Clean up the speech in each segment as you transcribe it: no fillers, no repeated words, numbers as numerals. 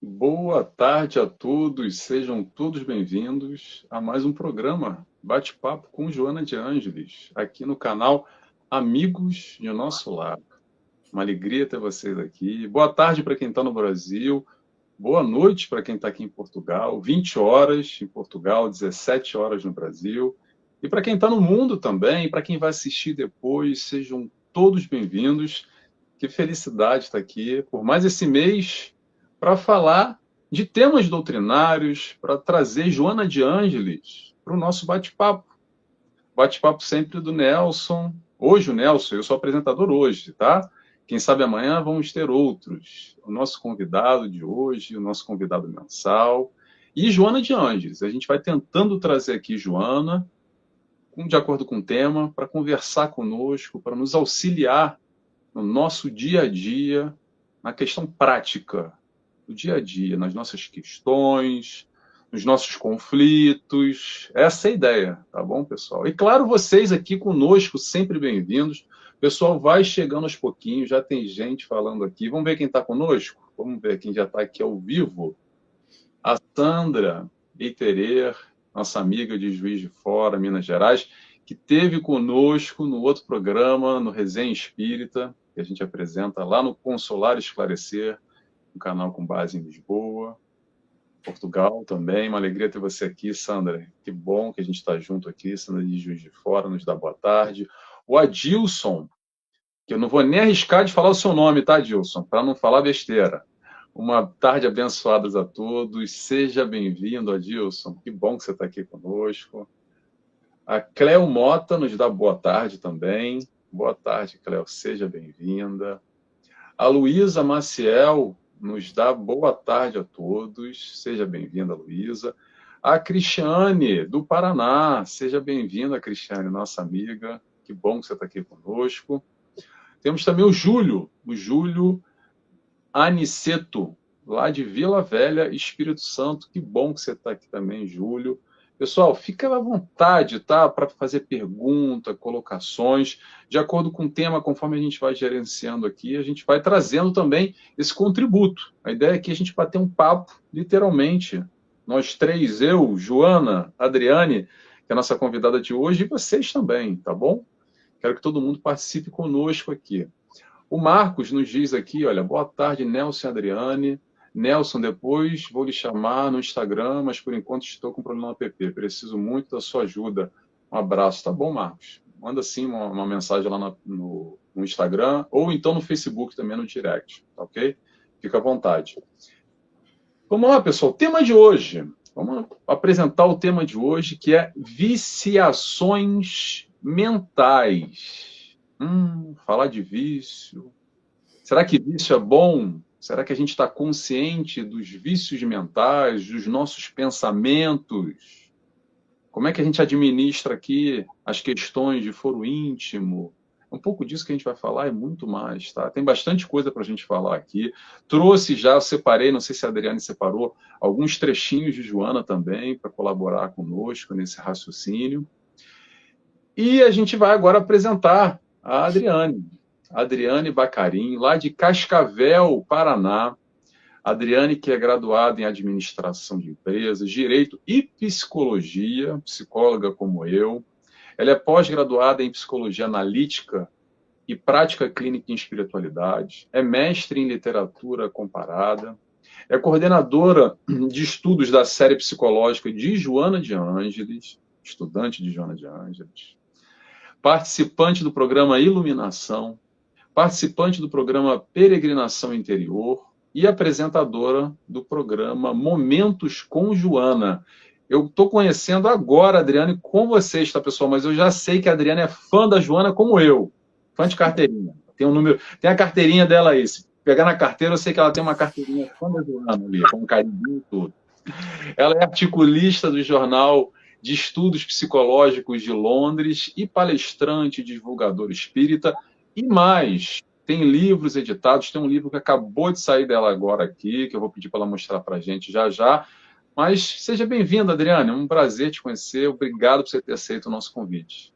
Boa tarde a todos, sejam todos bem-vindos a mais um programa Bate-Papo com Joana de Ângeles, aqui no canal Amigos de Nosso Lar. Uma alegria ter vocês aqui. Boa tarde para quem está no Brasil, boa noite para quem está aqui em Portugal, 20 horas em Portugal, 17 horas no Brasil. E para quem está no mundo também, para quem vai assistir depois, sejam todos bem-vindos. Que felicidade estar aqui por mais esse mês para falar de temas doutrinários, para trazer Joana de Ângeles para o nosso bate-papo. Bate-papo sempre do Nelson. Hoje o Nelson, eu sou apresentador hoje, tá? Quem sabe amanhã vamos ter outros. O nosso convidado de hoje, o nosso convidado mensal. E Joana de Ângeles. A gente vai tentando trazer aqui Joana, de acordo com o tema, para conversar conosco, para nos auxiliar no nosso dia a dia, na questão prática do dia a dia, nas nossas questões, nos nossos conflitos. Essa é a ideia, tá bom, pessoal? E claro, vocês aqui conosco, sempre bem-vindos. O pessoal vai chegando aos pouquinhos, já tem gente falando aqui. Vamos ver quem está conosco? Vamos ver quem já está aqui ao vivo. A Sandra Eiterer, nossa amiga de Juiz de Fora, Minas Gerais, que teve conosco no outro programa, no Resenha Espírita, que a gente apresenta lá no Consolar Esclarecer, um canal com base em Lisboa, Portugal também. Uma alegria ter você aqui, Sandra. Que bom que a gente está junto aqui. Sandra de Juiz de Fora, nos dá boa tarde. O Adilson, que eu não vou nem arriscar de falar o seu nome, tá, Adilson? Para não falar besteira. Uma tarde abençoada a todos. Seja bem-vindo, Adilson. Que bom que você está aqui conosco. A Cleo Mota nos dá boa tarde também. Boa tarde, Cleo. Seja bem-vinda. A Luísa Maciel nos dá boa tarde a todos. Seja bem-vinda, Luísa. A Cristiane, do Paraná. Seja bem-vinda, Cristiane, nossa amiga. Que bom que você está aqui conosco. Temos também o Júlio Aniceto, lá de Vila Velha, Espírito Santo. Que bom que você está aqui também, Júlio. Pessoal, fica à vontade, tá? Para fazer pergunta, colocações, de acordo com o tema, conforme a gente vai gerenciando aqui, a gente vai trazendo também esse contributo. A ideia aqui é a gente bater um papo, literalmente. Nós três, eu, Joana, Adriane, que é a nossa convidada de hoje, e vocês também, tá bom? Quero que todo mundo participe conosco aqui. O Marcos nos diz aqui, olha, boa tarde, Nelson e Adriane. Nelson, depois vou lhe chamar no Instagram, mas por enquanto estou com problema no app. Preciso muito da sua ajuda. Um abraço, tá bom, Marcos? Manda sim uma mensagem lá no Instagram, ou então no Facebook também, no direct, tá ok? Fica à vontade. Vamos lá, pessoal. O tema de hoje. Vamos apresentar o tema de hoje, que é viciações mentais. Falar de vício. Será que vício é bom? Será que a gente está consciente dos vícios mentais, dos nossos pensamentos? Como é que a gente administra aqui as questões de foro íntimo? Um pouco disso que a gente vai falar e muito mais, tá? Tem bastante coisa para a gente falar aqui. Trouxe já, eu separei, não sei se a Adriane separou, alguns trechinhos de Joana também para colaborar conosco nesse raciocínio. E a gente vai agora apresentar a Adriane Bacarim, lá de Cascavel, Paraná. Adriane, que é graduada em Administração de Empresas, Direito e Psicologia, psicóloga como eu. Ela é pós-graduada em Psicologia Analítica e Prática Clínica em Espiritualidade. É mestre em Literatura Comparada. É coordenadora de estudos da série psicológica de Joana de Ângeles, estudante de Joana de Ângeles. Participante do programa Iluminação, participante do programa Peregrinação Interior e apresentadora do programa Momentos com Joana. Eu estou conhecendo agora a Adriane com vocês, tá, pessoal? Mas eu já sei que a Adriane é fã da Joana como eu. Fã de carteirinha. Tem um número, tem a carteirinha dela aí. Se pegar na carteira, eu sei que ela tem uma carteirinha fã da Joana ali, com um carinho e tudo. Ela é articulista do jornal de Estudos Psicológicos de Londres e palestrante e divulgador espírita. E mais, tem livros editados, tem um livro que acabou de sair dela agora aqui, que eu vou pedir para ela mostrar para a gente já já. Mas seja bem-vinda, Adriane, é um prazer te conhecer, obrigado por você ter aceito o nosso convite.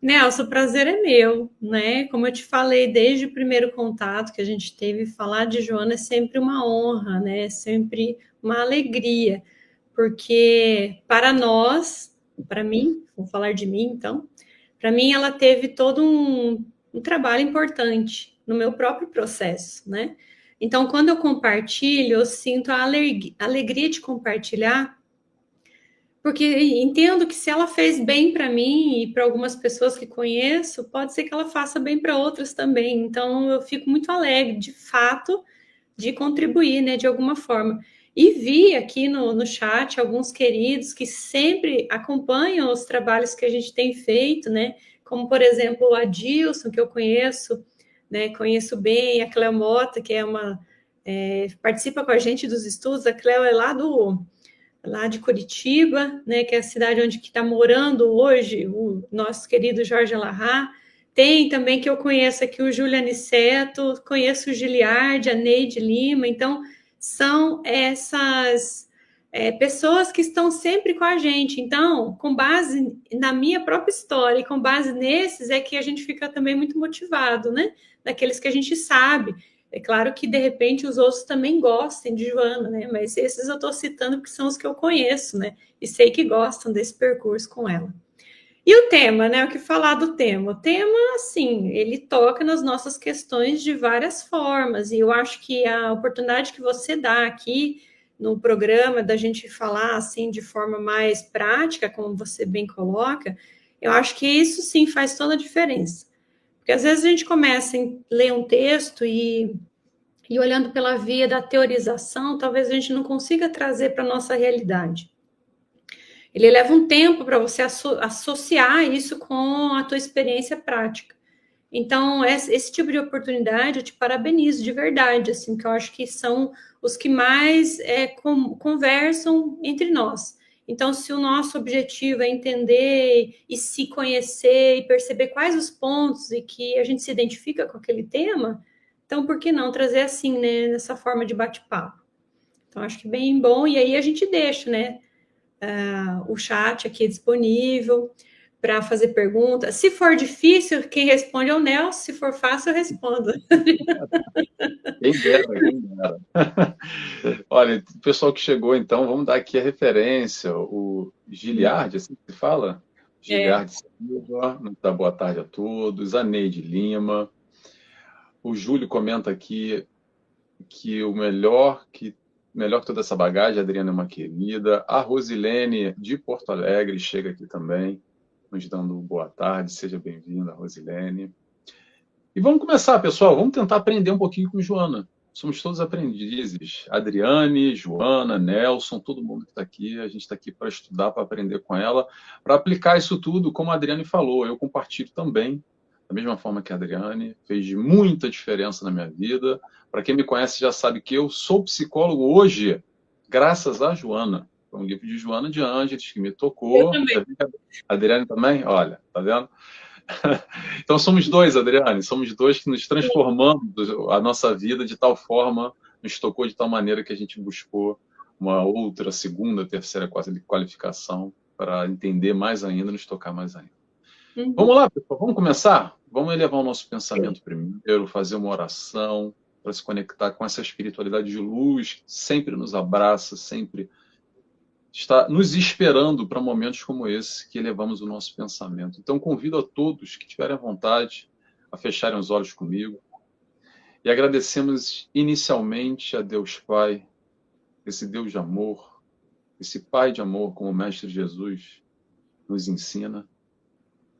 Nelson, o prazer é meu, né? Como eu te falei desde o primeiro contato que a gente teve, falar de Joana é sempre uma honra, né? É sempre uma alegria, porque para nós, para mim, vou falar de mim então, para mim ela teve todo um trabalho importante no meu próprio processo, né? Então, quando eu compartilho, eu sinto a alegria de compartilhar porque entendo que se ela fez bem para mim e para algumas pessoas que conheço, pode ser que ela faça bem para outras também. Então eu fico muito alegre, de fato, de contribuir, né, de alguma forma. E vi aqui no chat alguns queridos que sempre acompanham os trabalhos que a gente tem feito, né? Como, por exemplo, o Adilson, que eu conheço, né? Conheço bem, a Cleo Mota, que é uma. Participa com a gente dos estudos, a Cleo é lá de Curitiba, né, que é a cidade onde está morando hoje o nosso querido Jorge Alahá. Tem também que eu conheço aqui o Júlio Aniceto, conheço o Giliard, a Neide Lima. Então, são essas pessoas que estão sempre com a gente. Então, com base na minha própria história e com base nesses, é que a gente fica também muito motivado, né? Daqueles que a gente sabe. É claro que, de repente, os outros também gostem de Joana, né? Mas esses eu estou citando porque são os que eu conheço, né? E sei que gostam desse percurso com ela. E o tema, né? O que falar do tema? O tema, assim, ele toca nas nossas questões de várias formas. E eu acho que a oportunidade que você dá aqui no programa da gente falar assim de forma mais prática, como você bem coloca, eu acho que isso sim faz toda a diferença. Porque às vezes a gente começa a ler um texto e olhando pela via da teorização, talvez a gente não consiga trazer para a nossa realidade. Ele leva um tempo para você associar isso com a tua experiência prática. Então, esse tipo de oportunidade, eu te parabenizo de verdade, assim, que eu acho que são os que mais conversam entre nós. Então, se o nosso objetivo é entender e se conhecer e perceber quais os pontos e que a gente se identifica com aquele tema, então por que não trazer assim, né, nessa forma de bate-papo? Então, acho que bem bom, e aí a gente deixa, né, o chat aqui disponível para fazer perguntas. Se for difícil, quem responde é o Nelson, se for fácil, eu respondo. Quem dera, quem dera. Olha, o pessoal que chegou, então, vamos dar aqui a referência. O Giliard, assim que se fala? É, Giliard Silva, dá boa tarde a todos. A Neide Lima. O Júlio comenta aqui que o melhor que toda essa bagagem, a Adriana é uma querida. A Rosilene, de Porto Alegre, chega aqui também, nos dando boa tarde. Seja bem-vinda, Rosilene. E vamos começar, pessoal. Vamos tentar aprender um pouquinho com Joana. Somos todos aprendizes. Adriane, Joana, Nelson, todo mundo que está aqui. A gente está aqui para estudar, para aprender com ela, para aplicar isso tudo, como a Adriane falou. Eu compartilho também, da mesma forma que a Adriane. Fez muita diferença na minha vida. Para quem me conhece já sabe que eu sou psicólogo hoje, graças a Joana. Foi um livro de Joana de Ângeles que me eu tocou. também. A Adriane também? Olha, tá vendo? Então somos dois, Adriane, somos dois que nos transformamos a nossa vida de tal forma, nos tocou de tal maneira que a gente buscou uma outra, segunda, terceira qualificação para entender mais ainda, nos tocar mais ainda. Uhum. Vamos lá, pessoal, vamos começar? Vamos elevar o nosso pensamento primeiro, fazer uma oração para se conectar com essa espiritualidade de luz que sempre nos abraça, sempre está nos esperando para momentos como esse que elevamos o nosso pensamento. Então, convido a todos que tiverem vontade a fecharem os olhos comigo e agradecemos inicialmente a Deus Pai, esse Deus de amor, esse Pai de amor, como o Mestre Jesus nos ensina,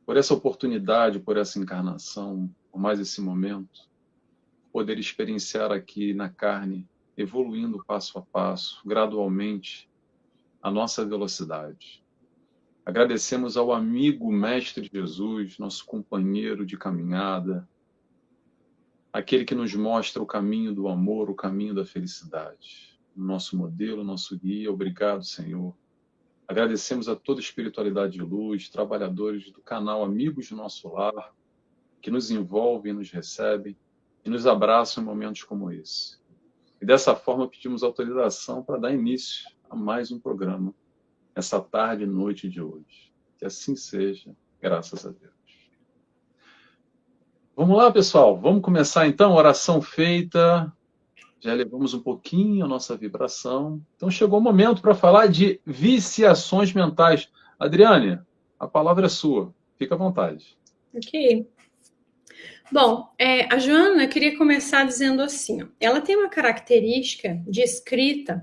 por essa oportunidade, por essa encarnação, por mais esse momento, poder experienciar aqui na carne, evoluindo passo a passo, gradualmente, a nossa velocidade. Agradecemos ao amigo Mestre Jesus, nosso companheiro de caminhada, aquele que nos mostra o caminho do amor, o caminho da felicidade. Nosso modelo, nosso guia. Obrigado, Senhor. Agradecemos a toda a espiritualidade de luz, trabalhadores do canal Amigos do Nosso Lar, que nos envolvem, nos recebem e nos abraçam em momentos como esse. E dessa forma pedimos autorização para dar início a mais um programa, essa tarde e noite de hoje. Que assim seja, graças a Deus. Vamos lá, pessoal. Vamos começar então. Oração feita. Já elevamos um pouquinho a nossa vibração. Então chegou o momento para falar de viciações mentais. Adriane, a palavra é sua. Fica à vontade. Ok. Bom, a Joana queria começar dizendo assim, ó, ela tem uma característica de escrita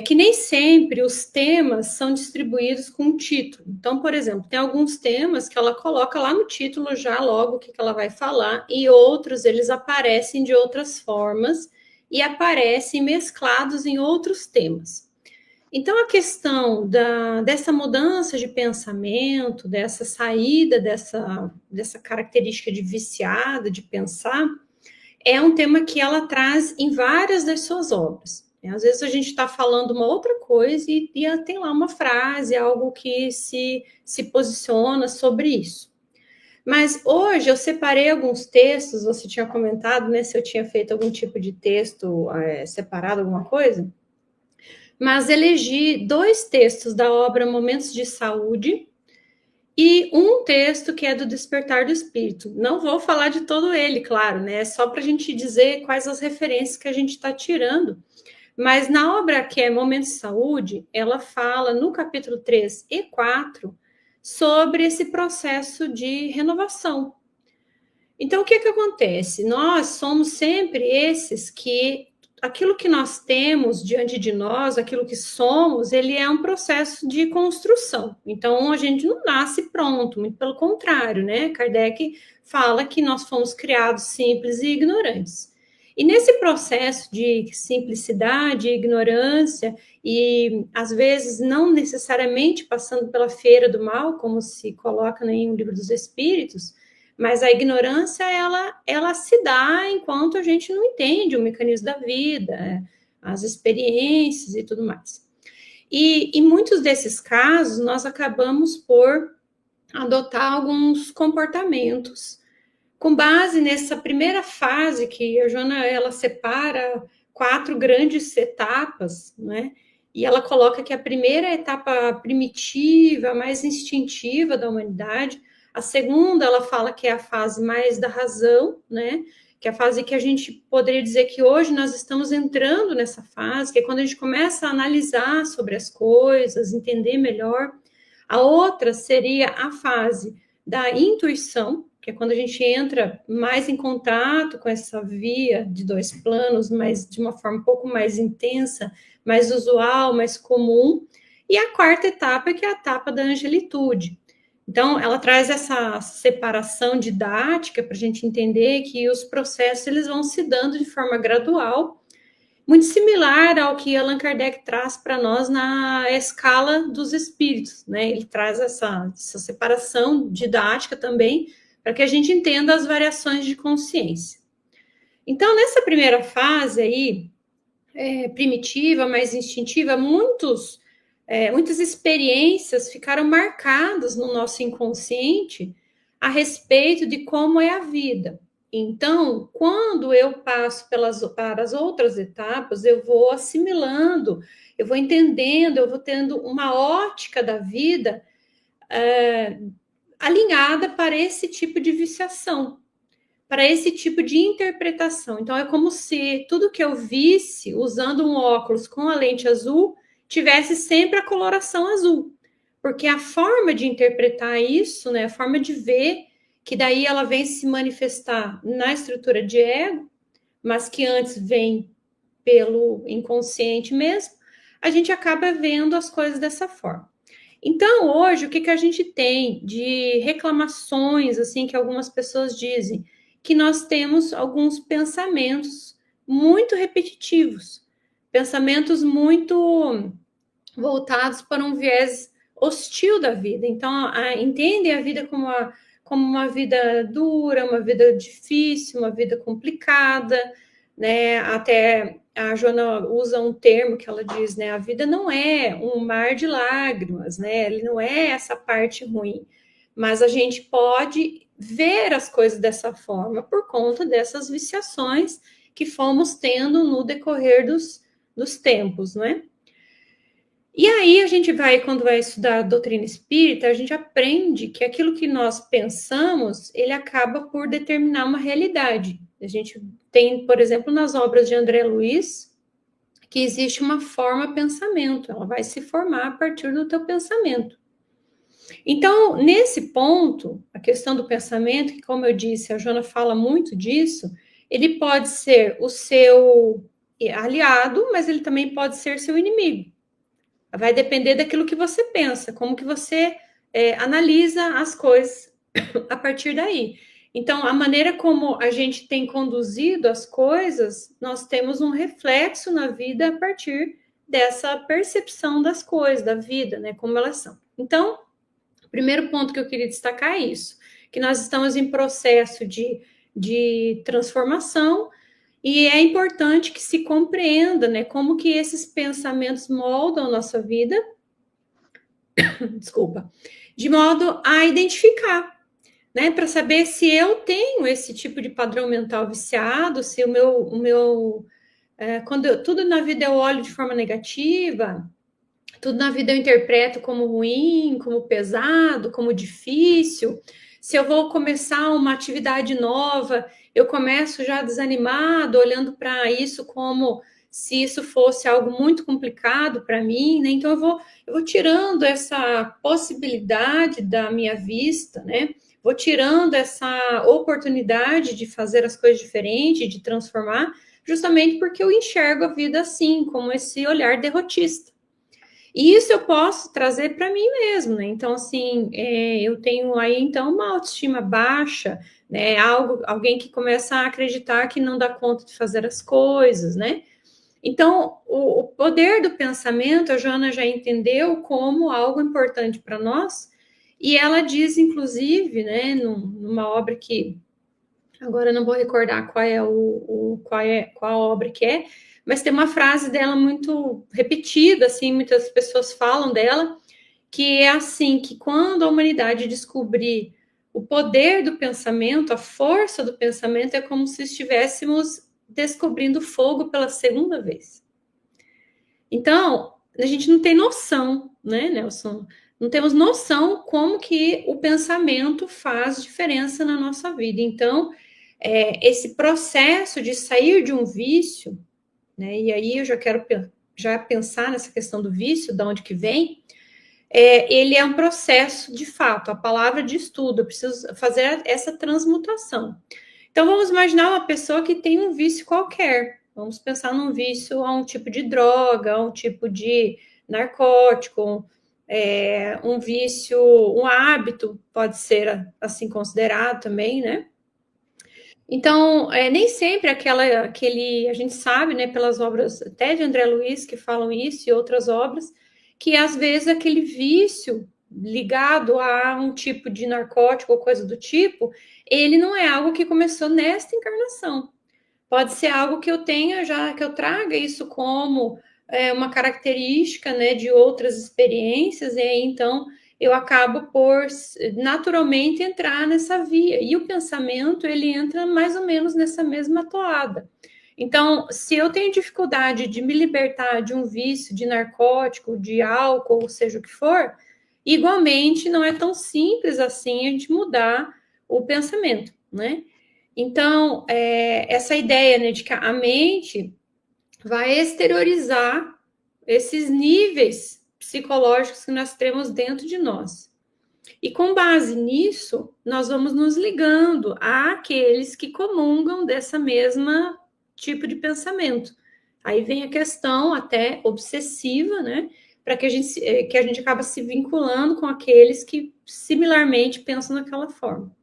que nem sempre os temas são distribuídos com um título. Então, por exemplo, tem alguns temas que ela coloca lá no título já logo o que ela vai falar, e outros eles aparecem de outras formas e aparecem mesclados em outros temas. Então, a questão dessa mudança de pensamento, dessa saída dessa característica de viciada, de pensar, é um tema que ela traz em várias das suas obras. Às vezes a gente está falando uma outra coisa e tem lá uma frase, algo que se posiciona sobre isso. Mas hoje eu separei alguns textos, você tinha comentado, né, se eu tinha feito algum tipo de texto separado, alguma coisa, mas elegi 2 textos da obra Momentos de Saúde e um texto que é do Despertar do Espírito. Não vou falar de todo ele, claro, né? Só para a gente dizer quais as referências que a gente está tirando. Mas na obra que é Momentos de Saúde, ela fala no capítulo 3 e 4 sobre esse processo de renovação. Então, o que acontece? Nós somos sempre esses que aquilo que nós temos diante de nós, aquilo que somos, ele é um processo de construção. Então, a gente não nasce pronto, muito pelo contrário, né? Kardec fala que nós fomos criados simples e ignorantes. E nesse processo de simplicidade, ignorância, e às vezes não necessariamente passando pela feira do mal, como se coloca em um livro dos Espíritos, mas a ignorância, ela se dá enquanto a gente não entende o mecanismo da vida, as experiências e tudo mais. E em muitos desses casos, nós acabamos por adotar alguns comportamentos com base nessa primeira fase que a Joana, ela separa 4 grandes etapas, né? E ela coloca que a primeira etapa primitiva, mais instintiva da humanidade, a segunda, ela fala que é a fase mais da razão, né? Que é a fase que a gente poderia dizer que hoje nós estamos entrando nessa fase, que é quando a gente começa a analisar sobre as coisas, entender melhor. A outra seria a fase da intuição, que é quando a gente entra mais em contato com essa via de 2 planos, mas de uma forma um pouco mais intensa, mais usual, mais comum. E a quarta etapa, que é a etapa da angelitude. Então, ela traz essa separação didática para a gente entender que os processos eles vão se dando de forma gradual, muito similar ao que Allan Kardec traz para nós na escala dos espíritos, né? Ele traz essa separação didática também, para que a gente entenda as variações de consciência. Então, nessa primeira fase aí, primitiva, mais instintiva, muitas experiências ficaram marcadas no nosso inconsciente a respeito de como é a vida. Então, quando eu passo para as outras etapas, eu vou assimilando, eu vou entendendo, eu vou tendo uma ótica da vida alinhada para esse tipo de viciação, para esse tipo de interpretação. Então, é como se tudo que eu visse usando um óculos com a lente azul tivesse sempre a coloração azul, porque a forma de interpretar isso, né, a forma de ver, que daí ela vem se manifestar na estrutura de ego, mas que antes vem pelo inconsciente mesmo, a gente acaba vendo as coisas dessa forma. Então, hoje, o que a gente tem de reclamações, assim, que algumas pessoas dizem? Que nós temos alguns pensamentos muito repetitivos, pensamentos muito voltados para um viés hostil da vida. Então, entendem a vida como uma vida dura, uma vida difícil, uma vida complicada, né? Até a Joana usa um termo que ela diz, né? A vida não é um mar de lágrimas, né? Ele não é essa parte ruim, mas a gente pode ver as coisas dessa forma por conta dessas viciações que fomos tendo no decorrer dos tempos, não é? E aí a gente vai, quando vai estudar a doutrina espírita, a gente aprende que aquilo que nós pensamos, ele acaba por determinar uma realidade. A gente tem, por exemplo, nas obras de André Luiz, que existe uma forma pensamento, ela vai se formar a partir do teu pensamento. Então, nesse ponto, a questão do pensamento, que como eu disse, a Joana fala muito disso, ele pode ser o seu aliado, mas ele também pode ser seu inimigo. Vai depender daquilo que você pensa, como que você analisa as coisas a partir daí. Então, a maneira como a gente tem conduzido as coisas, nós temos um reflexo na vida a partir dessa percepção das coisas, da vida, né, como elas são. Então, o primeiro ponto que eu queria destacar é isso, que nós estamos em processo de transformação e é importante que se compreenda, né, como que esses pensamentos moldam a nossa vida, desculpa, de modo a identificar, né, para saber se eu tenho esse tipo de padrão mental viciado, se tudo na vida eu olho de forma negativa, tudo na vida eu interpreto como ruim, como pesado, como difícil. Se eu vou começar uma atividade nova, eu começo já desanimado, olhando para isso como se isso fosse algo muito complicado para mim, né? Então eu vou tirando essa possibilidade da minha vista, né? Vou tirando essa oportunidade de fazer as coisas diferentes, de transformar, justamente porque eu enxergo a vida assim, como esse olhar derrotista. E isso eu posso trazer para mim mesmo, né? Então, assim, eu tenho aí, então, uma autoestima baixa, né? Alguém que começa a acreditar que não dá conta de fazer as coisas, né? Então, o poder do pensamento, a Joana já entendeu como algo importante para nós, e ela diz, inclusive, né, numa obra que agora eu não vou recordar qual a obra que é, mas tem uma frase dela muito repetida, assim, muitas pessoas falam dela, que é assim, que quando a humanidade descobrir o poder do pensamento, a força do pensamento, é como se estivéssemos descobrindo fogo pela segunda vez. Então, a gente não tem noção, né, Nelson? Não temos noção como que o pensamento faz diferença na nossa vida. Então, esse processo de sair de um vício, né, e aí eu já quero pensar nessa questão do vício, de onde que vem, ele é um processo de fato, a palavra de estudo, eu preciso fazer essa transmutação. Então, vamos imaginar uma pessoa que tem um vício qualquer. Vamos pensar num vício a um tipo de droga, a um tipo de narcótico, um vício, um hábito, pode ser assim considerado também, né? Então, nem sempre a gente sabe, né, pelas obras até de André Luiz, que falam isso, e outras obras, que às vezes aquele vício ligado a um tipo de narcótico ou coisa do tipo, ele não é algo que começou nesta encarnação. Pode ser algo que eu tenha já, que eu traga isso como uma característica, né, de outras experiências, e aí então eu acabo por naturalmente entrar nessa via. E o pensamento, ele entra mais ou menos nessa mesma toada. Então, se eu tenho dificuldade de me libertar de um vício, de narcótico, de álcool, seja o que for, igualmente não é tão simples assim a gente mudar o pensamento, né? Então, essa ideia, né, de que a mente vai exteriorizar esses níveis psicológicos que nós temos dentro de nós. E com base nisso, nós vamos nos ligando àqueles que comungam dessa mesma tipo de pensamento. Aí vem a questão até obsessiva, né? Para que a gente acaba se vinculando com aqueles que similarmente pensam daquela forma.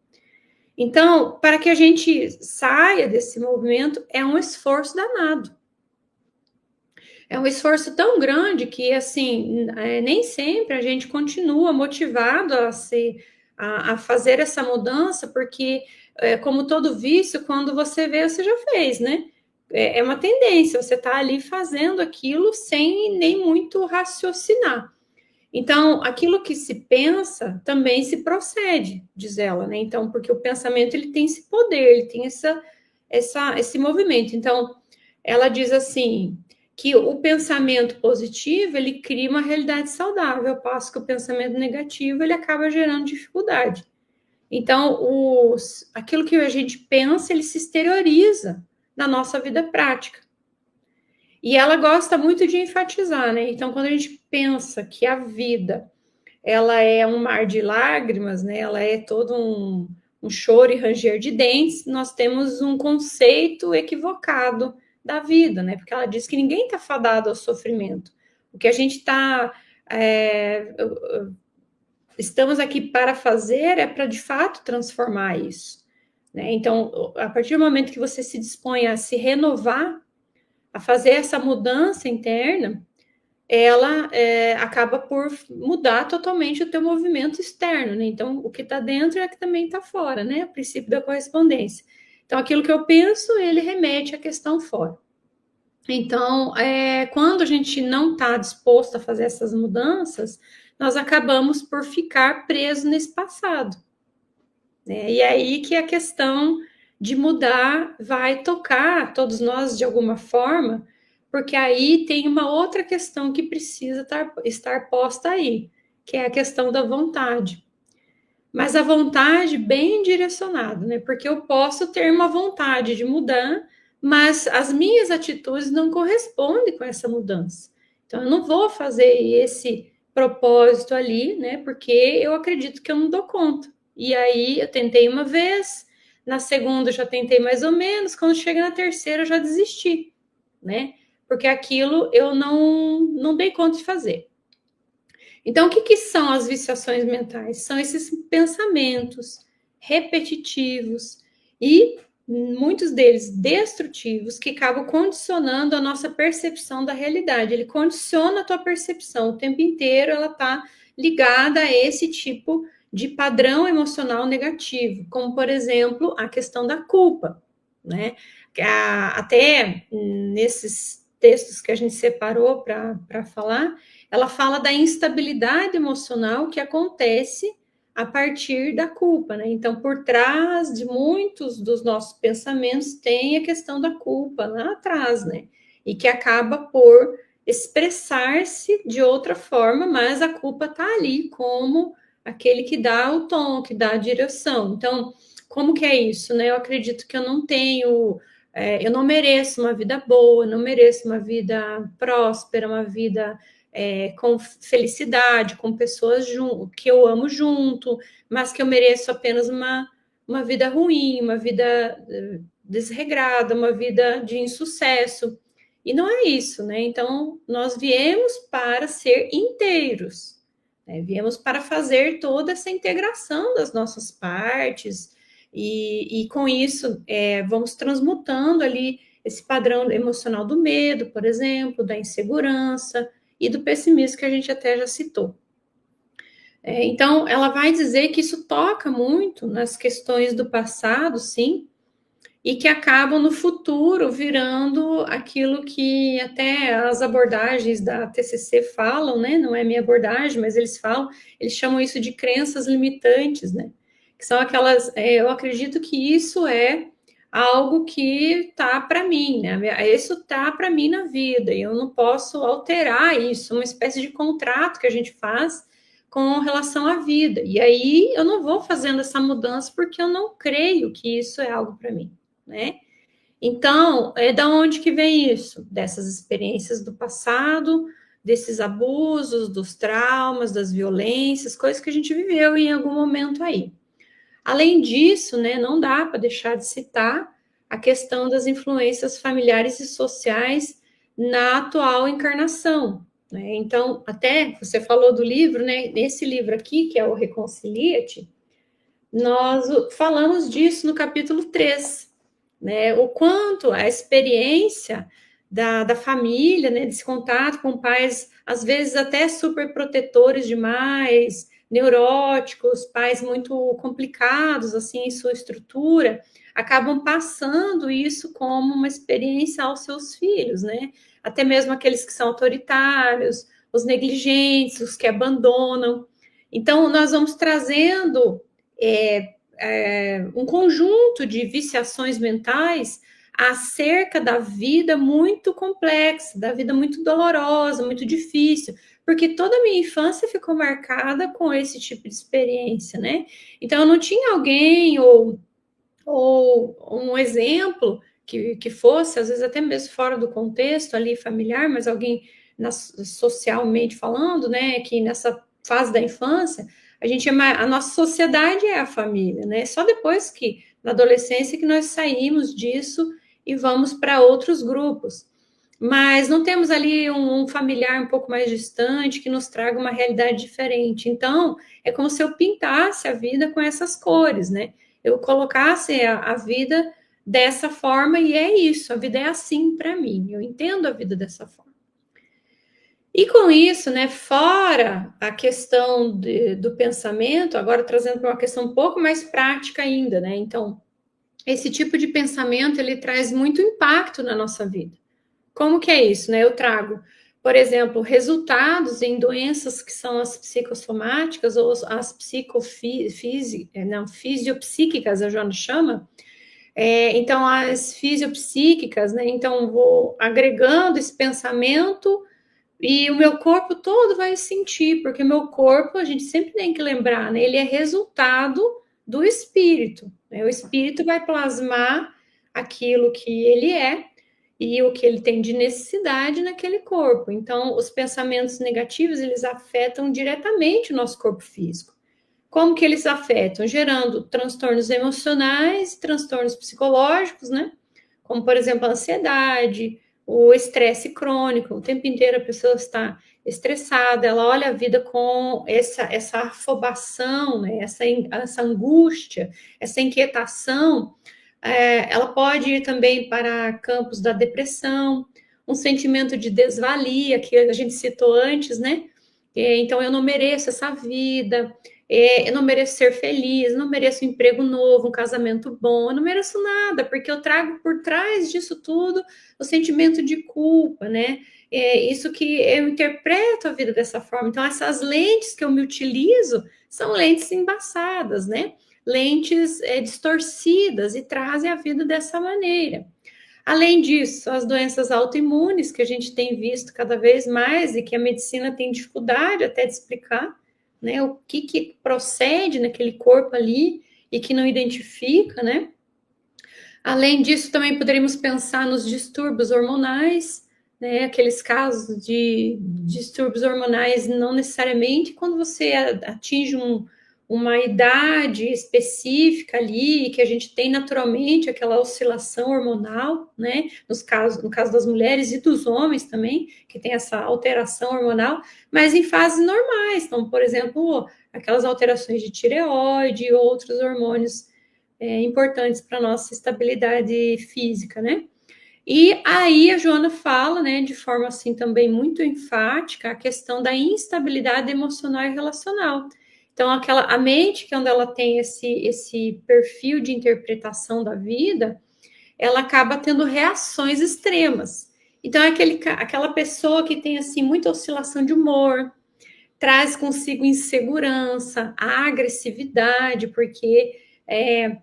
Então, para que a gente saia desse movimento, é um esforço danado. É um esforço tão grande que, assim, nem sempre a gente continua motivado a fazer essa mudança, porque, como todo vício, quando você vê, você já fez, né? É uma tendência, você está ali fazendo aquilo sem nem muito raciocinar. Então, aquilo que se pensa também se procede, diz ela, né? Então, porque o pensamento ele tem esse poder, ele tem esse movimento. Então, ela diz assim que o pensamento positivo, ele cria uma realidade saudável, ao passo que o pensamento negativo, ele acaba gerando dificuldade. Então, aquilo que a gente pensa, ele se exterioriza na nossa vida prática. E ela gosta muito de enfatizar, né? Então, quando a gente pensa que a vida, ela é um mar de lágrimas, né? Ela é todo um choro e ranger de dentes, nós temos um conceito equivocado da vida, né? Porque ela diz que ninguém está fadado ao sofrimento. O que a gente está... estamos aqui para fazer é para, de fato, transformar isso, né? Então, a partir do momento que você se dispõe a se renovar, a fazer essa mudança interna, ela acaba por mudar totalmente o teu movimento externo, né? Então, o que está dentro é que também está fora, né? O princípio da correspondência. Então, aquilo que eu penso, ele remete à questão fora. Então, quando a gente não está disposto a fazer essas mudanças, nós acabamos por ficar presos nesse passado, né? E aí que a questão de mudar vai tocar todos nós de alguma forma, porque aí tem uma outra questão que precisa estar posta aí, que é a questão da vontade. Mas a vontade bem direcionada, né? Porque eu posso ter uma vontade de mudar, mas as minhas atitudes não correspondem com essa mudança. Então, eu não vou fazer esse propósito ali, né? Porque eu acredito que eu não dou conta. E aí, eu tentei uma vez, na segunda eu já tentei mais ou menos, quando chega na terceira eu já desisti, né? Porque aquilo eu não dei conta de fazer. Então, o que são as viciações mentais? São esses pensamentos repetitivos e muitos deles destrutivos que acabam condicionando a nossa percepção da realidade. Ele condiciona a tua percepção o tempo inteiro, ela está ligada a esse tipo de padrão emocional negativo, como, por exemplo, a questão da culpa, né? Até nesses textos que a gente separou para falar, ela fala da instabilidade emocional que acontece a partir da culpa, né? Então, por trás de muitos dos nossos pensamentos tem a questão da culpa lá atrás, né? E que acaba por expressar-se de outra forma, mas a culpa está ali como aquele que dá o tom, que dá a direção. Então, como que é isso, né? Eu acredito que eu não tenho... eu não mereço uma vida boa, não mereço uma vida próspera, uma vida... com felicidade, com pessoas que eu amo junto, mas que eu mereço apenas uma vida ruim, uma vida desregrada, uma vida de insucesso. E não é isso, né? Então, nós viemos para ser inteiros, né? Viemos para fazer toda essa integração das nossas partes, e com isso vamos transmutando ali esse padrão emocional do medo, por exemplo, da insegurança, e do pessimismo que a gente até já citou. Então, ela vai dizer que isso toca muito nas questões do passado, sim, e que acabam no futuro virando aquilo que até as abordagens da TCC falam, né? Não é minha abordagem, mas eles chamam isso de crenças limitantes, né? Que são aquelas, eu acredito que isso é algo que tá para mim, né? Isso tá para mim na vida, e eu não posso alterar isso, uma espécie de contrato que a gente faz com relação à vida. E aí eu não vou fazendo essa mudança porque eu não creio que isso é algo para mim, né? Então, da onde que vem isso? Dessas experiências do passado, desses abusos, dos traumas, das violências, coisas que a gente viveu em algum momento aí. Além disso, né, não dá para deixar de citar a questão das influências familiares e sociais na atual encarnação, né? Então, até você falou do livro, né? Nesse livro aqui, que é o Reconcilia-te, nós falamos disso no capítulo 3, né? O quanto a experiência da família, né, desse contato com pais, às vezes até super protetores demais, neuróticos, pais muito complicados, assim, em sua estrutura, acabam passando isso como uma experiência aos seus filhos, né? Até mesmo aqueles que são autoritários, os negligentes, os que abandonam. Então, nós vamos trazendo um conjunto de viciações mentais acerca da vida muito complexa, da vida muito dolorosa, muito difícil, porque toda a minha infância ficou marcada com esse tipo de experiência, né? Então, eu não tinha alguém ou um exemplo que fosse, às vezes até mesmo fora do contexto ali familiar, mas alguém socialmente falando, né, que nessa fase da infância, a nossa sociedade é a família, né? Só depois que, na adolescência, que nós saímos disso e vamos para outros grupos. Mas não temos ali um familiar um pouco mais distante que nos traga uma realidade diferente. Então, é como se eu pintasse a vida com essas cores, né? Eu colocasse a vida dessa forma e é isso, a vida é assim para mim, eu entendo a vida dessa forma. E com isso, né, fora a questão do pensamento, agora trazendo para uma questão um pouco mais prática ainda, né? Então, esse tipo de pensamento, ele traz muito impacto na nossa vida. Como que é isso, né? Eu trago, por exemplo, resultados em doenças que são as psicossomáticas ou as fisiopsíquicas, a Joana chama. Então, as fisiopsíquicas, né? Então, vou agregando esse pensamento e o meu corpo todo vai sentir, porque o meu corpo, a gente sempre tem que lembrar, né? Ele é resultado do espírito, né? O espírito vai plasmar aquilo que ele é e o que ele tem de necessidade naquele corpo. Então, os pensamentos negativos, eles afetam diretamente o nosso corpo físico. Como que eles afetam? Gerando transtornos emocionais, transtornos psicológicos, né? Como, por exemplo, a ansiedade, o estresse crônico. O tempo inteiro a pessoa está estressada, ela olha a vida com essa afobação, né? essa angústia, essa inquietação. Ela pode ir também para campos da depressão, um sentimento de desvalia, que a gente citou antes, né? Então, eu não mereço essa vida, eu não mereço ser feliz, não mereço um emprego novo, um casamento bom, eu não mereço nada, porque eu trago por trás disso tudo o sentimento de culpa, né? Isso que eu interpreto a vida dessa forma. Então, essas lentes que eu me utilizo são lentes embaçadas, né? Lentes distorcidas e trazem a vida dessa maneira. Além disso, as doenças autoimunes, que a gente tem visto cada vez mais e que a medicina tem dificuldade até de explicar, né, o que procede naquele corpo ali e que não identifica, né? Além disso, também poderíamos pensar nos distúrbios hormonais, né, aqueles casos de distúrbios hormonais, não necessariamente quando você atinge uma idade específica ali, que a gente tem naturalmente aquela oscilação hormonal, né? No caso das mulheres e dos homens também, que tem essa alteração hormonal, mas em fases normais, então, por exemplo, aquelas alterações de tireoide e outros hormônios importantes para a nossa estabilidade física, né? E aí a Joana fala, né, de forma assim também muito enfática, a questão da instabilidade emocional e relacional. Então, a mente, que é onde ela tem esse perfil de interpretação da vida, ela acaba tendo reações extremas. Então, aquela pessoa que tem, assim, muita oscilação de humor, traz consigo insegurança, agressividade, porque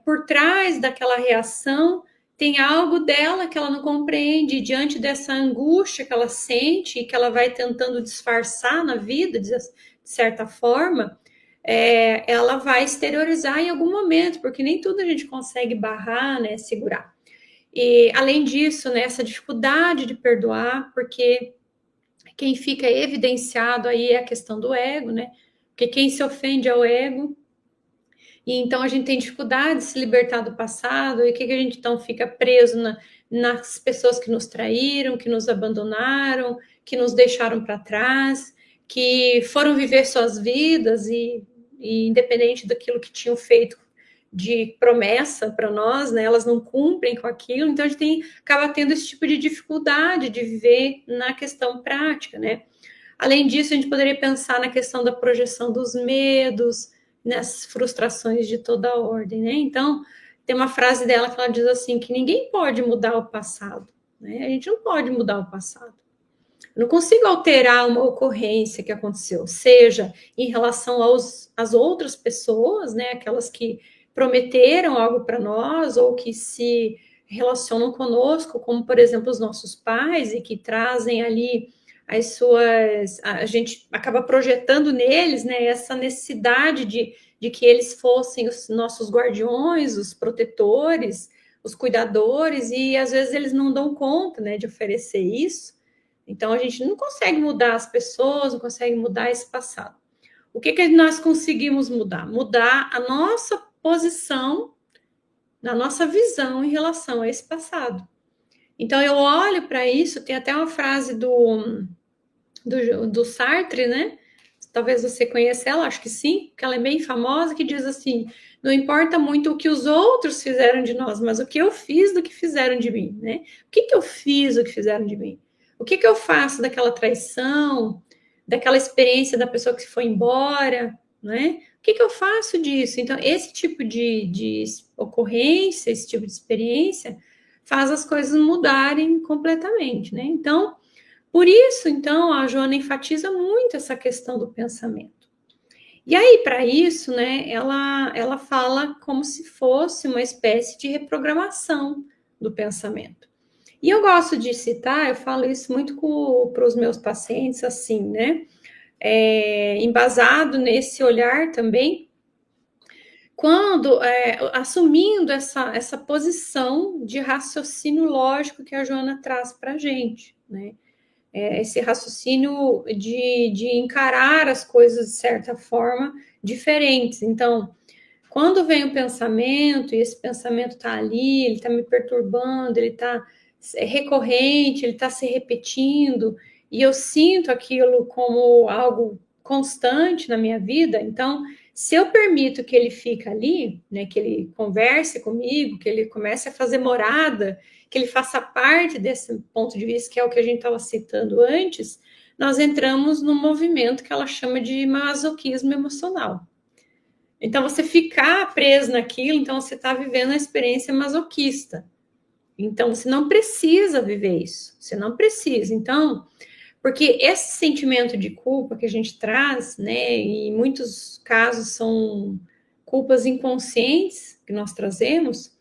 por trás daquela reação tem algo dela que ela não compreende, diante dessa angústia que ela sente e que ela vai tentando disfarçar na vida, de certa forma, ela vai exteriorizar em algum momento, porque nem tudo a gente consegue barrar, né, segurar. E, além disso, né, essa dificuldade de perdoar, porque quem fica evidenciado aí é a questão do ego, né? Porque quem se ofende é o ego. E então a gente tem dificuldade de se libertar do passado, e o que a gente então fica preso nas pessoas que nos traíram, que nos abandonaram, que nos deixaram para trás, que foram viver suas vidas e independente daquilo que tinham feito de promessa para nós, né, elas não cumprem com aquilo, então a gente acaba tendo esse tipo de dificuldade de viver na questão prática, né? Além disso, a gente poderia pensar na questão da projeção dos medos, nas frustrações de toda a ordem, né? Então, tem uma frase dela que ela diz assim, que ninguém pode mudar o passado, né? A gente não pode mudar o passado. Eu não consigo alterar uma ocorrência que aconteceu, seja em relação às outras pessoas, né? Aquelas que prometeram algo para nós ou que se relacionam conosco, como, por exemplo, os nossos pais, e que trazem ali as suas... A gente acaba projetando neles, né, essa necessidade de que eles fossem os nossos guardiões, os protetores, os cuidadores, e às vezes eles não dão conta, né, de oferecer isso. Então, a gente não consegue mudar as pessoas, não consegue mudar esse passado. O que nós conseguimos mudar? Mudar a nossa posição, na nossa visão em relação a esse passado. Então, eu olho para isso, tem até uma frase do Sartre, né? Talvez você conheça ela, acho que sim, porque ela é bem famosa, que diz assim: não importa muito o que os outros fizeram de nós, mas o que eu fiz do que fizeram de mim, né? O que eu fiz do que fizeram de mim? O que eu faço daquela traição, daquela experiência da pessoa que se foi embora, né? O que eu faço disso? Então, esse tipo de ocorrência, esse tipo de experiência, faz as coisas mudarem completamente, né? Então, por isso, então, a Joana enfatiza muito essa questão do pensamento. E aí, para isso, né, ela fala como se fosse uma espécie de reprogramação do pensamento. E eu gosto de citar, eu falo isso muito para os meus pacientes, assim, né, embasado nesse olhar também, quando, assumindo essa posição de raciocínio lógico que a Joana traz para a gente, né, esse raciocínio de encarar as coisas de certa forma diferentes. Então, quando vem o pensamento, e esse pensamento está ali, ele está me perturbando, ele está recorrente, ele está se repetindo, e eu sinto aquilo como algo constante na minha vida, então, se eu permito que ele fique ali, né, que ele converse comigo, que ele comece a fazer morada, que ele faça parte desse ponto de vista, que é o que a gente estava citando antes, nós entramos num movimento que ela chama de masoquismo emocional. Então, você ficar preso naquilo, então você está vivendo a experiência masoquista. Então, você não precisa viver isso. Você não precisa. Então, porque esse sentimento de culpa que a gente traz, né, e em muitos casos são culpas inconscientes que nós trazemos,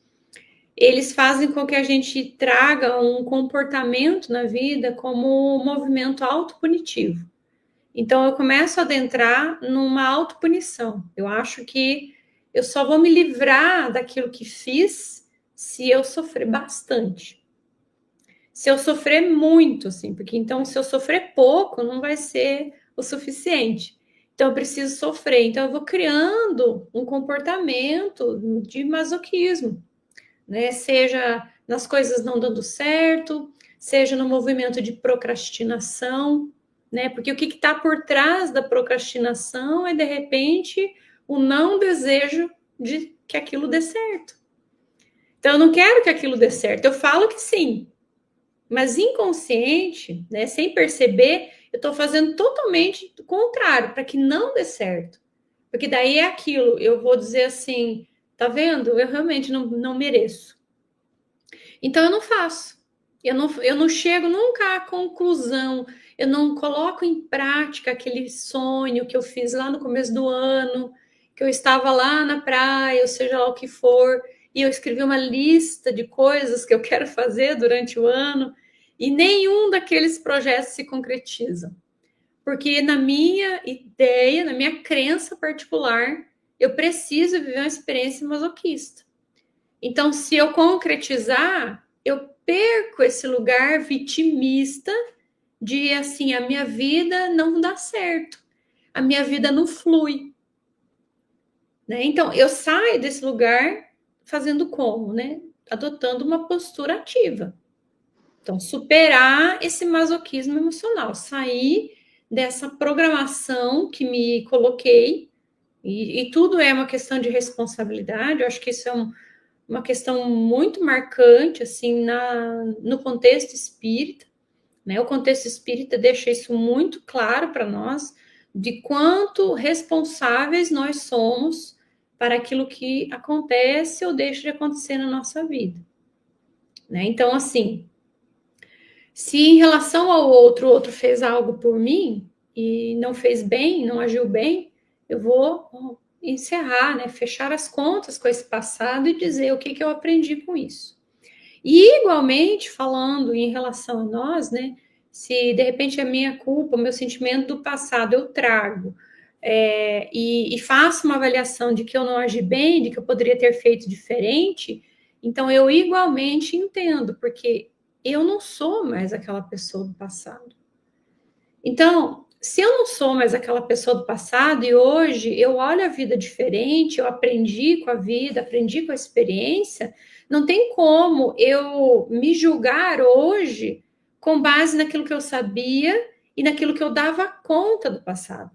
eles fazem com que a gente traga um comportamento na vida como um movimento autopunitivo. Então, eu começo a adentrar numa autopunição. Eu acho que eu só vou me livrar daquilo que fiz se eu sofrer bastante. Se eu sofrer muito, assim, porque então, se eu sofrer pouco, não vai ser o suficiente. Então, eu preciso sofrer. Então, eu vou criando um comportamento de masoquismo, né? Seja nas coisas não dando certo, seja no movimento de procrastinação, né? Porque o que está por trás da procrastinação é, de repente, o não desejo de que aquilo dê certo. Então, eu não quero que aquilo dê certo. Eu falo que sim, mas inconsciente, né? Sem perceber, eu estou fazendo totalmente o contrário, para que não dê certo. Porque daí é aquilo, eu vou dizer assim, tá vendo? Eu realmente não mereço. Então, eu não faço. Eu não chego nunca à conclusão. Eu não coloco em prática aquele sonho que eu fiz lá no começo do ano, que eu estava lá na praia, ou seja lá o que for, e eu escrevi uma lista de coisas que eu quero fazer durante o ano, e nenhum daqueles projetos se concretiza. Porque na minha ideia, na minha crença particular, eu preciso viver uma experiência masoquista. Então, se eu concretizar, eu perco esse lugar vitimista de, assim, a minha vida não dá certo, a minha vida não flui, né? Então, eu saio desse lugar fazendo como, né? Adotando uma postura ativa. Então, superar esse masoquismo emocional, sair dessa programação que me coloquei, e tudo é uma questão de responsabilidade, eu acho que isso é uma questão muito marcante, assim, no contexto espírita, né? O contexto espírita deixa isso muito claro para nós, de quanto responsáveis nós somos para aquilo que acontece ou deixa de acontecer na nossa vida, né? Então, assim, se em relação ao outro, o outro fez algo por mim e não fez bem, não agiu bem, eu vou encerrar, né? Fechar as contas com esse passado e dizer o que eu aprendi com isso. E igualmente, falando em relação a nós, né? Se de repente a minha culpa, o meu sentimento do passado eu trago e faço uma avaliação de que eu não agi bem, de que eu poderia ter feito diferente, então eu igualmente entendo, porque eu não sou mais aquela pessoa do passado. Então, se eu não sou mais aquela pessoa do passado e hoje eu olho a vida diferente, eu aprendi com a vida, aprendi com a experiência, não tem como eu me julgar hoje com base naquilo que eu sabia e naquilo que eu dava conta do passado.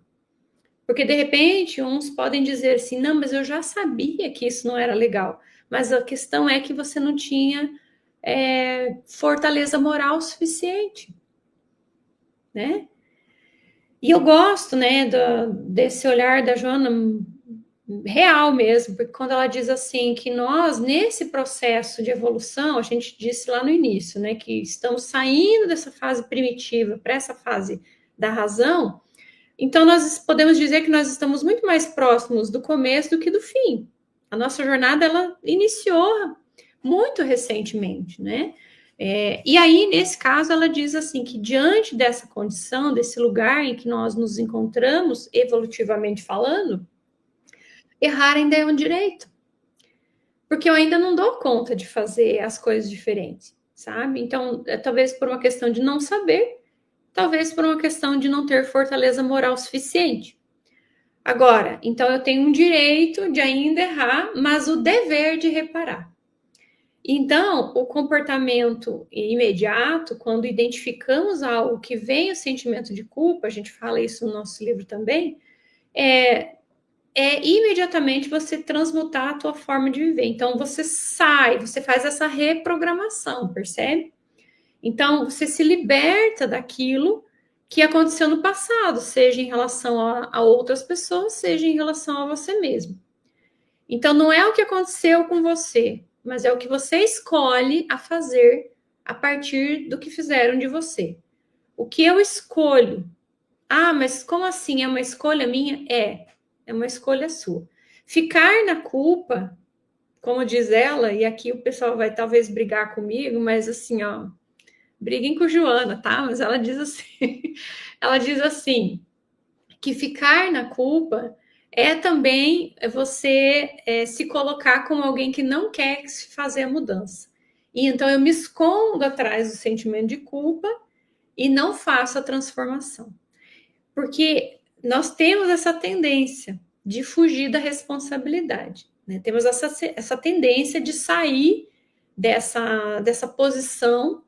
Porque de repente uns podem dizer assim: não, mas eu já sabia que isso não era legal. Mas a questão é que você não tinha fortaleza moral suficiente, né? E eu gosto, né, desse olhar da Joana real mesmo, porque quando ela diz assim que nós, nesse processo de evolução, a gente disse lá no início, né, que estamos saindo dessa fase primitiva para essa fase da razão, então nós podemos dizer que nós estamos muito mais próximos do começo do que do fim. A nossa jornada, ela iniciou muito recentemente, né? E aí, nesse caso, ela diz assim que diante dessa condição, desse lugar em que nós nos encontramos, evolutivamente falando, errar ainda é um direito. Porque eu ainda não dou conta de fazer as coisas diferentes, sabe? Então, talvez por uma questão de não saber, talvez por uma questão de não ter fortaleza moral suficiente. Agora, então eu tenho um direito de ainda errar, mas o dever de reparar. Então, o comportamento imediato, quando identificamos algo que vem o sentimento de culpa, a gente fala isso no nosso livro também, é imediatamente você transmutar a tua forma de viver. Então, você sai, você faz essa reprogramação, percebe? Então, você se liberta daquilo que aconteceu no passado, seja em relação a outras pessoas, seja em relação a você mesmo. Então, não é o que aconteceu com você, mas é o que você escolhe a fazer a partir do que fizeram de você. O que eu escolho? Ah, mas como assim? É uma escolha minha? É uma escolha sua. Ficar na culpa, como diz ela, e aqui o pessoal vai talvez brigar comigo, mas assim, ó, briguem com Joana, tá? Mas ela diz assim, ela diz assim, que ficar na culpa é também você se colocar como alguém que não quer fazer a mudança. E então eu me escondo atrás do sentimento de culpa e não faço a transformação. Porque nós temos essa tendência de fugir da responsabilidade, né? Temos essa tendência de sair dessa posição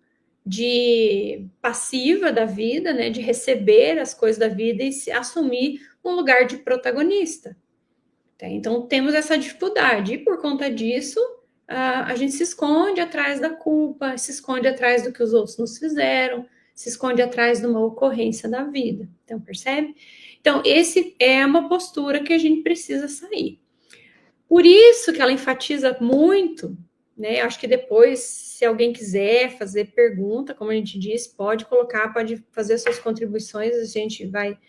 de passiva da vida, né, de receber as coisas da vida e assumir um lugar de protagonista. Tá? Então, temos essa dificuldade, e por conta disso, a gente se esconde atrás da culpa, se esconde atrás do que os outros nos fizeram, se esconde atrás de uma ocorrência da vida. Então, percebe? Então, esse é uma postura que a gente precisa sair. Por isso que ela enfatiza muito, né? Acho que depois, se alguém quiser fazer pergunta, como a gente disse, pode colocar, pode fazer suas contribuições, a gente vai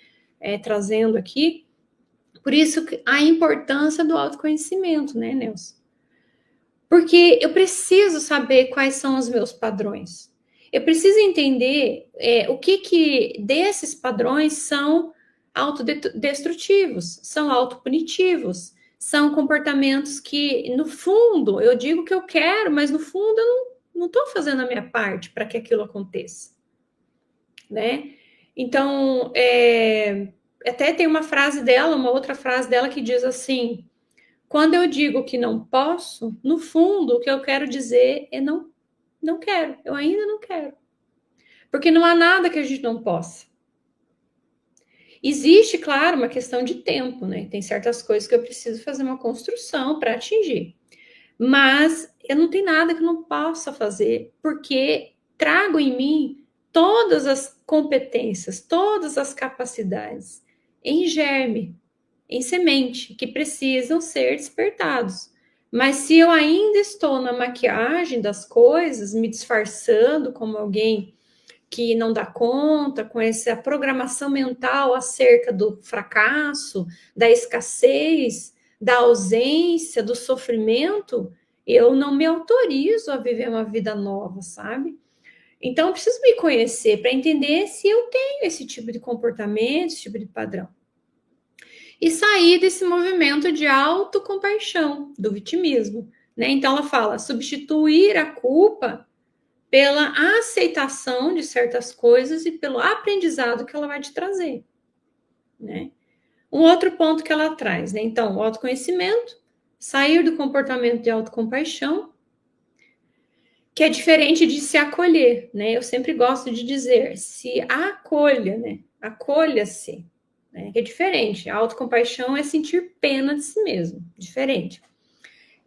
trazendo aqui. Por isso a importância do autoconhecimento, né, Nelson? Porque eu preciso saber quais são os meus padrões. Eu preciso entender o que desses padrões são autodestrutivos, são autopunitivos, são comportamentos que, no fundo, eu digo que eu quero, mas no fundo eu não estou fazendo a minha parte para que aquilo aconteça, né? Então, até tem uma frase dela, uma outra frase dela que diz assim: quando eu digo que não posso, no fundo, o que eu quero dizer é não quero, eu ainda não quero. Porque não há nada que a gente não possa. Existe, claro, uma questão de tempo, né? Tem certas coisas que eu preciso fazer uma construção para atingir. Mas eu não tenho nada que eu não possa fazer, porque trago em mim todas as competências, todas as capacidades em germe, em semente, que precisam ser despertados. Mas se eu ainda estou na maquiagem das coisas, me disfarçando como alguém que não dá conta, com essa programação mental acerca do fracasso, da escassez, da ausência, do sofrimento, eu não me autorizo a viver uma vida nova, sabe? Então, eu preciso me conhecer para entender se eu tenho esse tipo de comportamento, esse tipo de padrão. E sair desse movimento de autocompaixão, do vitimismo, né? Então, ela fala, substituir a culpa pela aceitação de certas coisas e pelo aprendizado que ela vai te trazer, né? Um outro ponto que ela traz, né? Então, o autoconhecimento, sair do comportamento de autocompaixão, que é diferente de se acolher, né? Eu sempre gosto de dizer, se acolha, né? Acolha-se, né? Que é diferente. A autocompaixão é sentir pena de si mesmo, diferente.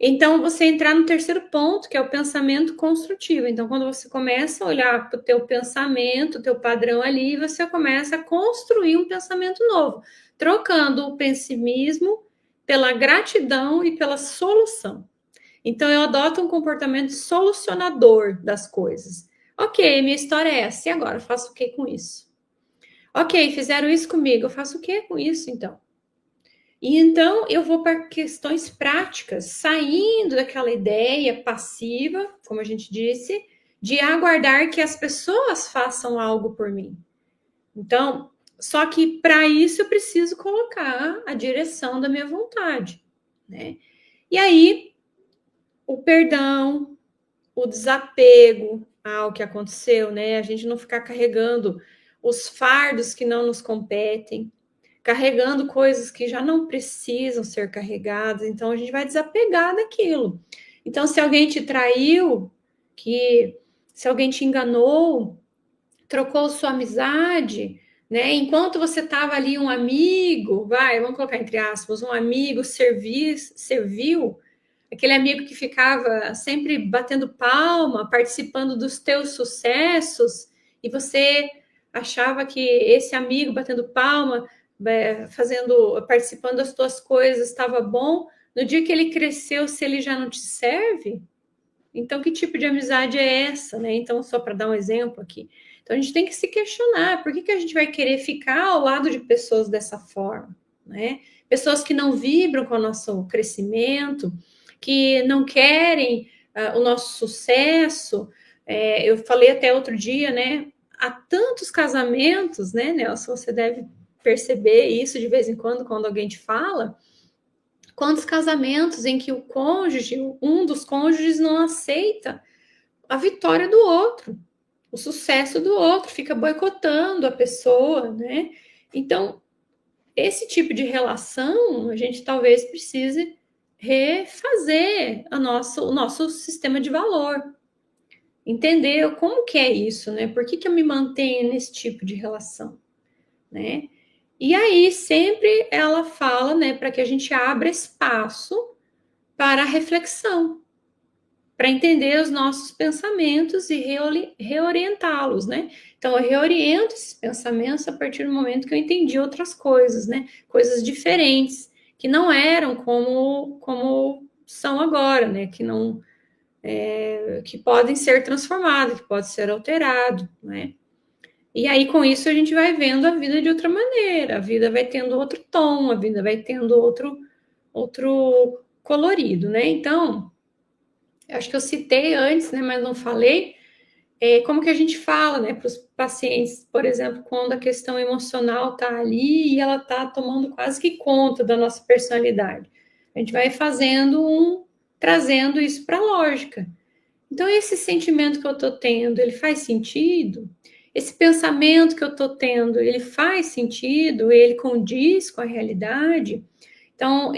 Então, você entrar no terceiro ponto, que é o pensamento construtivo. Então, quando você começa a olhar para o teu pensamento, o teu padrão ali, você começa a construir um pensamento novo, trocando o pessimismo pela gratidão e pela solução. Então, eu adoto um comportamento solucionador das coisas. Ok, minha história é essa, e agora? Eu faço o que com isso? Ok, fizeram isso comigo, eu faço o que com isso, então? E então eu vou para questões práticas, saindo daquela ideia passiva, como a gente disse, de aguardar que as pessoas façam algo por mim. Então, só que para isso eu preciso colocar a direção da minha vontade, né? E aí, o perdão, o desapego ao que aconteceu, né? A gente não ficar carregando os fardos que não nos competem, carregando coisas que já não precisam ser carregadas, então a gente vai desapegar daquilo. Então, se alguém te traiu, se alguém te enganou, trocou sua amizade, né? Enquanto você estava ali um amigo, vamos colocar entre aspas, um amigo serviu, aquele amigo que ficava sempre batendo palma, participando dos teus sucessos, e você achava que esse amigo batendo palma, participando das tuas coisas, estava bom. No dia que ele cresceu, se ele já não te serve, então que tipo de amizade é essa, né? Então, só para dar um exemplo aqui. Então, a gente tem que se questionar, por que a gente vai querer ficar ao lado de pessoas dessa forma, né? Pessoas que não vibram com o nosso crescimento, que não querem o nosso sucesso. Eu falei até outro dia, né? Há tantos casamentos, né, Nelson? Você deve perceber isso de vez em quando alguém te fala. Quantos casamentos em que o cônjuge, um dos cônjuges não aceita a vitória do outro, o sucesso do outro, fica boicotando a pessoa, né? Então, esse tipo de relação, a gente talvez precise refazer o nosso sistema de valor. Entender como que é isso, né? Por que eu me mantenho nesse tipo de relação, né? E aí, sempre ela fala, né, para que a gente abra espaço para a reflexão, para entender os nossos pensamentos e reorientá-los, né? Então, eu reoriento esses pensamentos a partir do momento que eu entendi outras coisas, né? Coisas diferentes, que não eram como são agora, né? Que podem ser transformadas, que pode ser alterado, né? E aí, com isso, a gente vai vendo a vida de outra maneira, a vida vai tendo outro tom, a vida vai tendo outro colorido, né? Então, acho que eu citei antes, né, mas não falei, como que a gente fala, né, para os pacientes, por exemplo, quando a questão emocional está ali e ela está tomando quase que conta da nossa personalidade. A gente vai trazendo isso para a lógica. Então, esse sentimento que eu estou tendo, ele faz sentido? Esse pensamento que eu estou tendo, ele faz sentido? Ele condiz com a realidade? Então,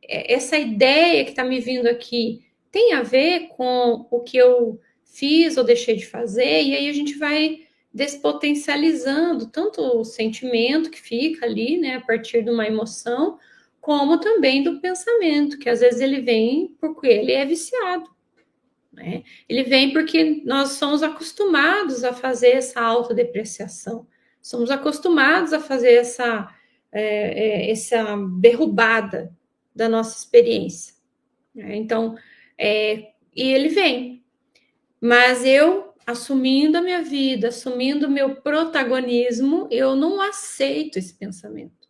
essa ideia que está me vindo aqui tem a ver com o que eu fiz ou deixei de fazer, e aí a gente vai despotencializando tanto o sentimento que fica ali, né, a partir de uma emoção, como também do pensamento, que às vezes ele vem porque ele é viciado, né? Ele vem porque nós somos acostumados a fazer essa autodepreciação, somos acostumados a fazer essa derrubada da nossa experiência, né? Então, e ele vem, mas eu, assumindo a minha vida, assumindo o meu protagonismo, eu não aceito esse pensamento.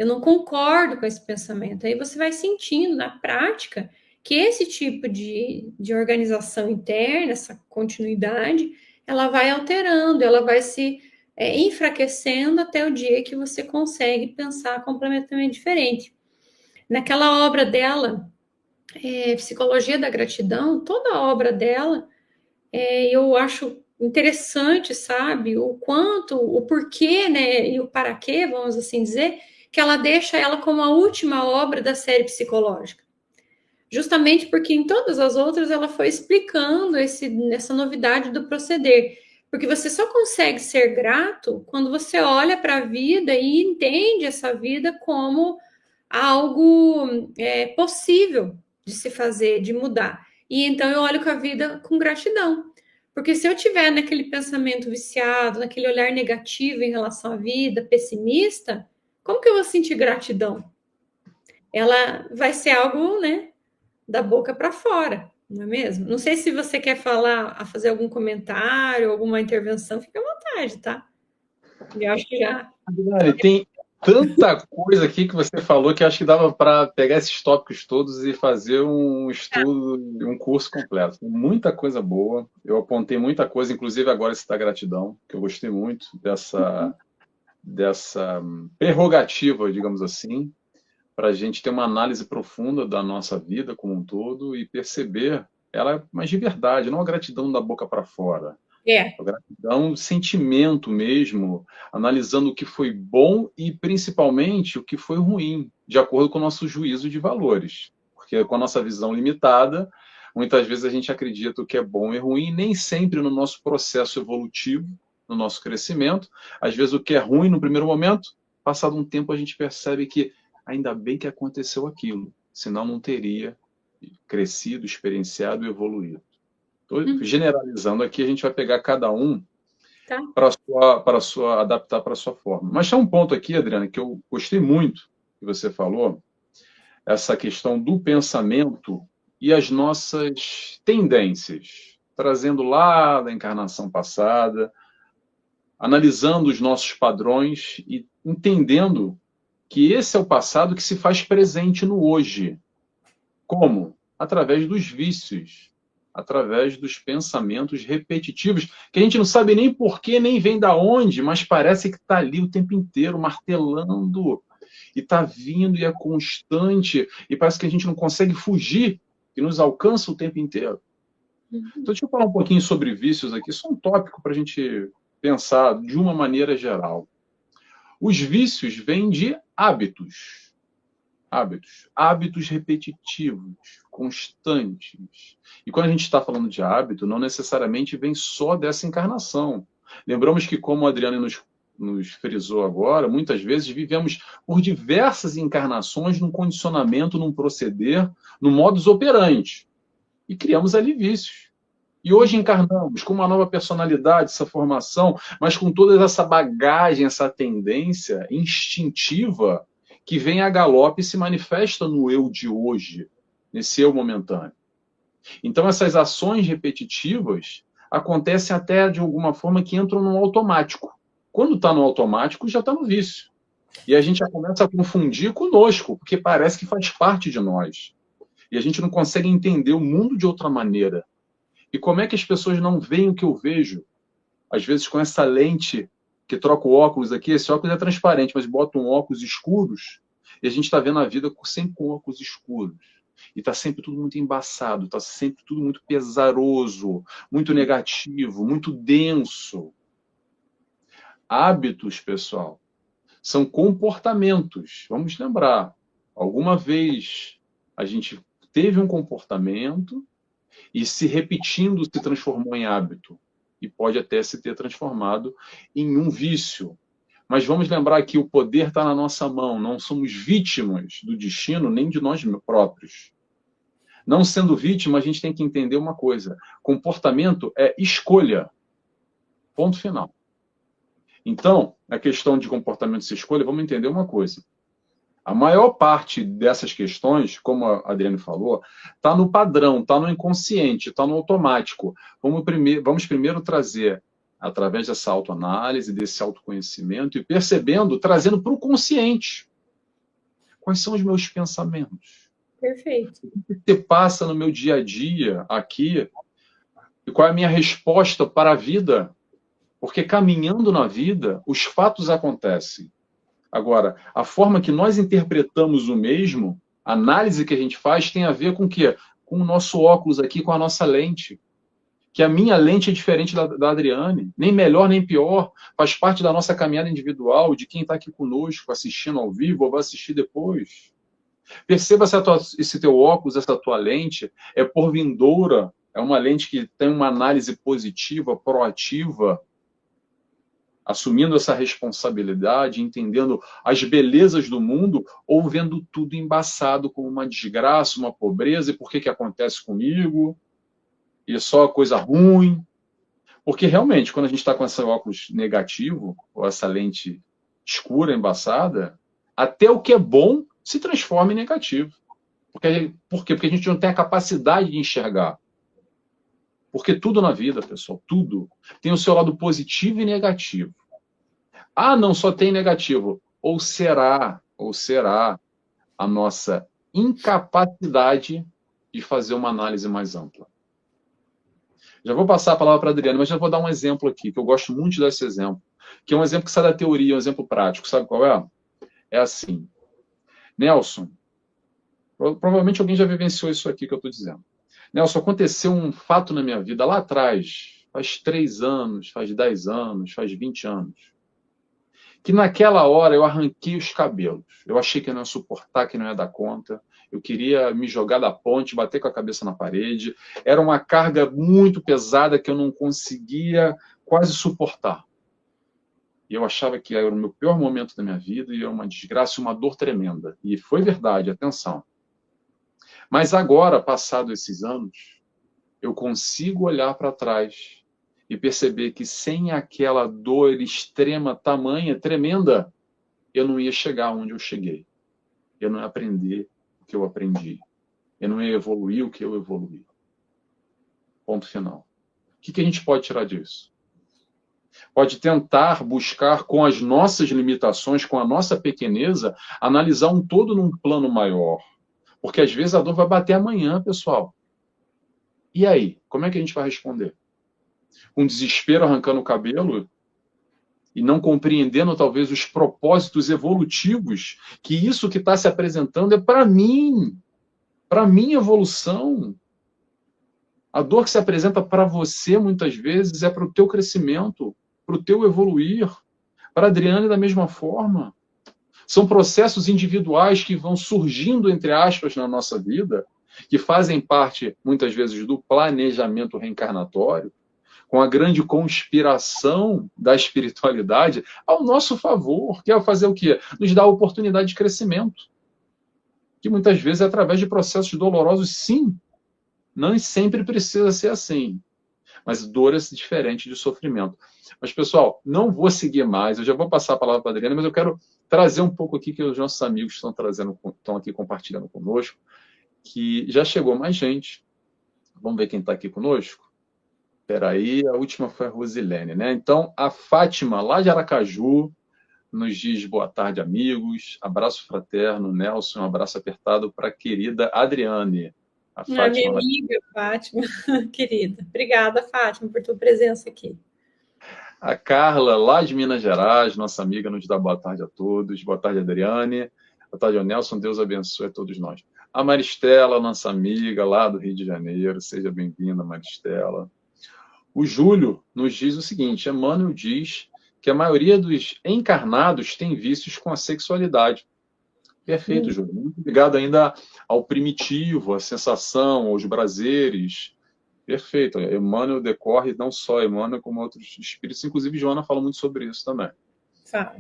eu não concordo com esse pensamento. Aí você vai sentindo na prática que esse tipo de organização interna, essa continuidade, ela vai alterando, ela vai se enfraquecendo até o dia que você consegue pensar completamente diferente. Naquela obra dela, Psicologia da Gratidão, toda a obra dela, eu acho interessante, sabe, o quanto, o porquê, né, e o para quê, vamos assim dizer, que ela deixa ela como a última obra da série psicológica. Justamente porque em todas as outras ela foi explicando essa novidade do proceder. Porque você só consegue ser grato quando você olha para a vida e entende essa vida como algo possível de se fazer, de mudar. E então eu olho com a vida com gratidão. Porque se eu tiver naquele pensamento viciado, naquele olhar negativo em relação à vida, pessimista, como que eu vou sentir gratidão? Ela vai ser algo, né, da boca para fora, não é mesmo? Não sei se você quer fazer algum comentário, alguma intervenção, fica à vontade, tá? Eu acho que já. Adriane, tem tanta coisa aqui que você falou que acho que dava para pegar esses tópicos todos e fazer um estudo, um curso completo. Tem muita coisa boa. Eu apontei muita coisa, inclusive agora esse da gratidão, que eu gostei muito dessa prerrogativa, digamos assim, para a gente ter uma análise profunda da nossa vida como um todo e perceber ela, mas de verdade, não a gratidão da boca para fora. A gratidão, sentimento mesmo, analisando o que foi bom e principalmente o que foi ruim, de acordo com o nosso juízo de valores. Porque com a nossa visão limitada, muitas vezes a gente acredita o que é bom e ruim, e nem sempre no nosso processo evolutivo, no nosso crescimento. Às vezes o que é ruim no primeiro momento, passado um tempo a gente percebe que ainda bem que aconteceu aquilo, senão não teria crescido, experienciado e evoluído. Estou generalizando aqui, a gente vai pegar cada um para adaptar para a sua forma. Mas tem um ponto aqui, Adriana, que eu gostei muito que você falou, essa questão do pensamento e as nossas tendências, trazendo lá da encarnação passada, analisando os nossos padrões e entendendo que esse é o passado que se faz presente no hoje. Como? Através dos vícios, através dos pensamentos repetitivos, que a gente não sabe nem porquê, nem vem da onde, mas parece que está ali o tempo inteiro, martelando, e está vindo, e é constante, e parece que a gente não consegue fugir, e nos alcança o tempo inteiro. Então, deixa eu falar um pouquinho sobre vícios aqui, só um tópico para a gente pensar de uma maneira geral. Os vícios vêm de hábitos. Hábitos repetitivos, constantes. E quando a gente está falando de hábito, não necessariamente vem só dessa encarnação. Lembramos que, como a Adriana nos frisou agora, muitas vezes vivemos por diversas encarnações num condicionamento, num proceder, num modus operandi. E criamos ali vícios. E hoje encarnamos com uma nova personalidade, essa formação, mas com toda essa bagagem, essa tendência instintiva que vem a galope e se manifesta no eu de hoje, nesse eu momentâneo. Então, essas ações repetitivas acontecem até de alguma forma que entram no automático. Quando está no automático, já está no vício. E a gente já começa a confundir conosco, porque parece que faz parte de nós. E a gente não consegue entender o mundo de outra maneira. E como é que as pessoas não veem o que eu vejo? Às vezes com essa lente que troca o óculos aqui, esse óculos é transparente, mas bota um óculos escuros e a gente está vendo a vida sempre com óculos escuros. E está sempre tudo muito embaçado, está sempre tudo muito pesaroso, muito negativo, muito denso. Hábitos, pessoal, são comportamentos. Vamos lembrar, alguma vez a gente teve um comportamento e se repetindo se transformou em hábito. E pode até se ter transformado em um vício. Mas vamos lembrar que o poder está na nossa mão. Não somos vítimas do destino nem de nós próprios. Não sendo vítima, a gente tem que entender uma coisa. Comportamento é escolha. Ponto final. Então, a questão de comportamento e escolha, vamos entender uma coisa. A maior parte dessas questões, como a Adriane falou, está no padrão, está no inconsciente, está no automático. Vamos primeiro trazer, através dessa autoanálise, desse autoconhecimento, e percebendo, trazendo para o consciente. Quais são os meus pensamentos? Perfeito. O que se passa no meu dia a dia aqui? E qual é a minha resposta para a vida? Porque caminhando na vida, os fatos acontecem. Agora, a forma que nós interpretamos o mesmo, a análise que a gente faz, tem a ver com o quê? Com o nosso óculos aqui, com a nossa lente. Que a minha lente é diferente da Adriane, nem melhor nem pior, faz parte da nossa caminhada individual, de quem está aqui conosco, assistindo ao vivo ou vai assistir depois. Perceba se esse teu óculos, essa tua lente, é por vindoura, é uma lente que tem uma análise positiva, proativa, assumindo essa responsabilidade, entendendo as belezas do mundo, ou vendo tudo embaçado como uma desgraça, uma pobreza, e por que acontece comigo? E só coisa ruim. Porque realmente, quando a gente está com esse óculos negativo, ou essa lente escura, embaçada, até o que é bom se transforma em negativo. Por quê? Porque a gente não tem a capacidade de enxergar. Porque tudo na vida, pessoal, tudo tem o seu lado positivo e negativo. Ah, não, só tem negativo. Ou será a nossa incapacidade de fazer uma análise mais ampla? Já vou passar a palavra para a Adriana, mas já vou dar um exemplo aqui, que eu gosto muito de dar esse exemplo, que é um exemplo que sai da teoria, um exemplo prático. Sabe qual é? É assim. Nelson, provavelmente alguém já vivenciou isso aqui que eu estou dizendo. Nelson, aconteceu um fato na minha vida lá atrás, faz 3 anos, faz 10 anos, faz 20 anos, que naquela hora eu arranquei os cabelos. Eu achei que eu não ia suportar, que não ia dar conta. Eu queria me jogar da ponte, bater com a cabeça na parede. Era uma carga muito pesada que eu não conseguia quase suportar. E eu achava que era o meu pior momento da minha vida e era uma desgraça e uma dor tremenda. E foi verdade, atenção. Mas agora, passados esses anos, eu consigo olhar para trás e perceber que sem aquela dor extrema, tamanha, tremenda, eu não ia chegar onde eu cheguei. Eu não ia aprender o que eu aprendi. Eu não ia evoluir o que eu evoluí. Ponto final. O que a gente pode tirar disso? Pode tentar buscar, com as nossas limitações, com a nossa pequeneza, analisar um todo num plano maior. Porque às vezes a dor vai bater amanhã, pessoal. E aí? Como é que a gente vai responder? Com desespero arrancando o cabelo e não compreendendo talvez os propósitos evolutivos, que isso que está se apresentando é para mim, para minha evolução. A dor que se apresenta para você muitas vezes é para o teu crescimento, para o teu evoluir. Para a Adriane da mesma forma. São processos individuais que vão surgindo, entre aspas, na nossa vida, que fazem parte, muitas vezes, do planejamento reencarnatório, com a grande conspiração da espiritualidade ao nosso favor, que é fazer o quê? Nos dar a oportunidade de crescimento. Que muitas vezes é através de processos dolorosos, sim. Não sempre precisa ser assim. Mas dor é diferente de sofrimento. Mas, pessoal, não vou seguir mais. Eu já vou passar a palavra para a Adriana, mas eu quero trazer um pouco aqui que os nossos amigos estão aqui compartilhando conosco, que já chegou mais gente. Vamos ver quem está aqui conosco? Espera aí, a última foi a Rosilene, né? Então, a Fátima, lá de Aracaju, nos diz boa tarde, amigos. Abraço fraterno, Nelson. Um abraço apertado para a querida Adriane. A Minha Fátima, amiga, Fátima, querida. Obrigada, Fátima, por tua presença aqui. a Carla, lá de Minas Gerais, nossa amiga, nos dá boa tarde a todos. Boa tarde, Adriane. Boa tarde, Nelson. Deus abençoe a todos nós. A Maristela, nossa amiga, lá do Rio de Janeiro. Seja bem-vinda, Maristela. O Júlio nos diz o seguinte: Emmanuel diz que a maioria dos encarnados tem vícios com a sexualidade. Perfeito, Júlio. Muito ligado ainda ao primitivo, à sensação, aos prazeres. Perfeito. Emmanuel decorre não só Emmanuel, como outros espíritos. Inclusive, Joana fala muito sobre isso também. Fala.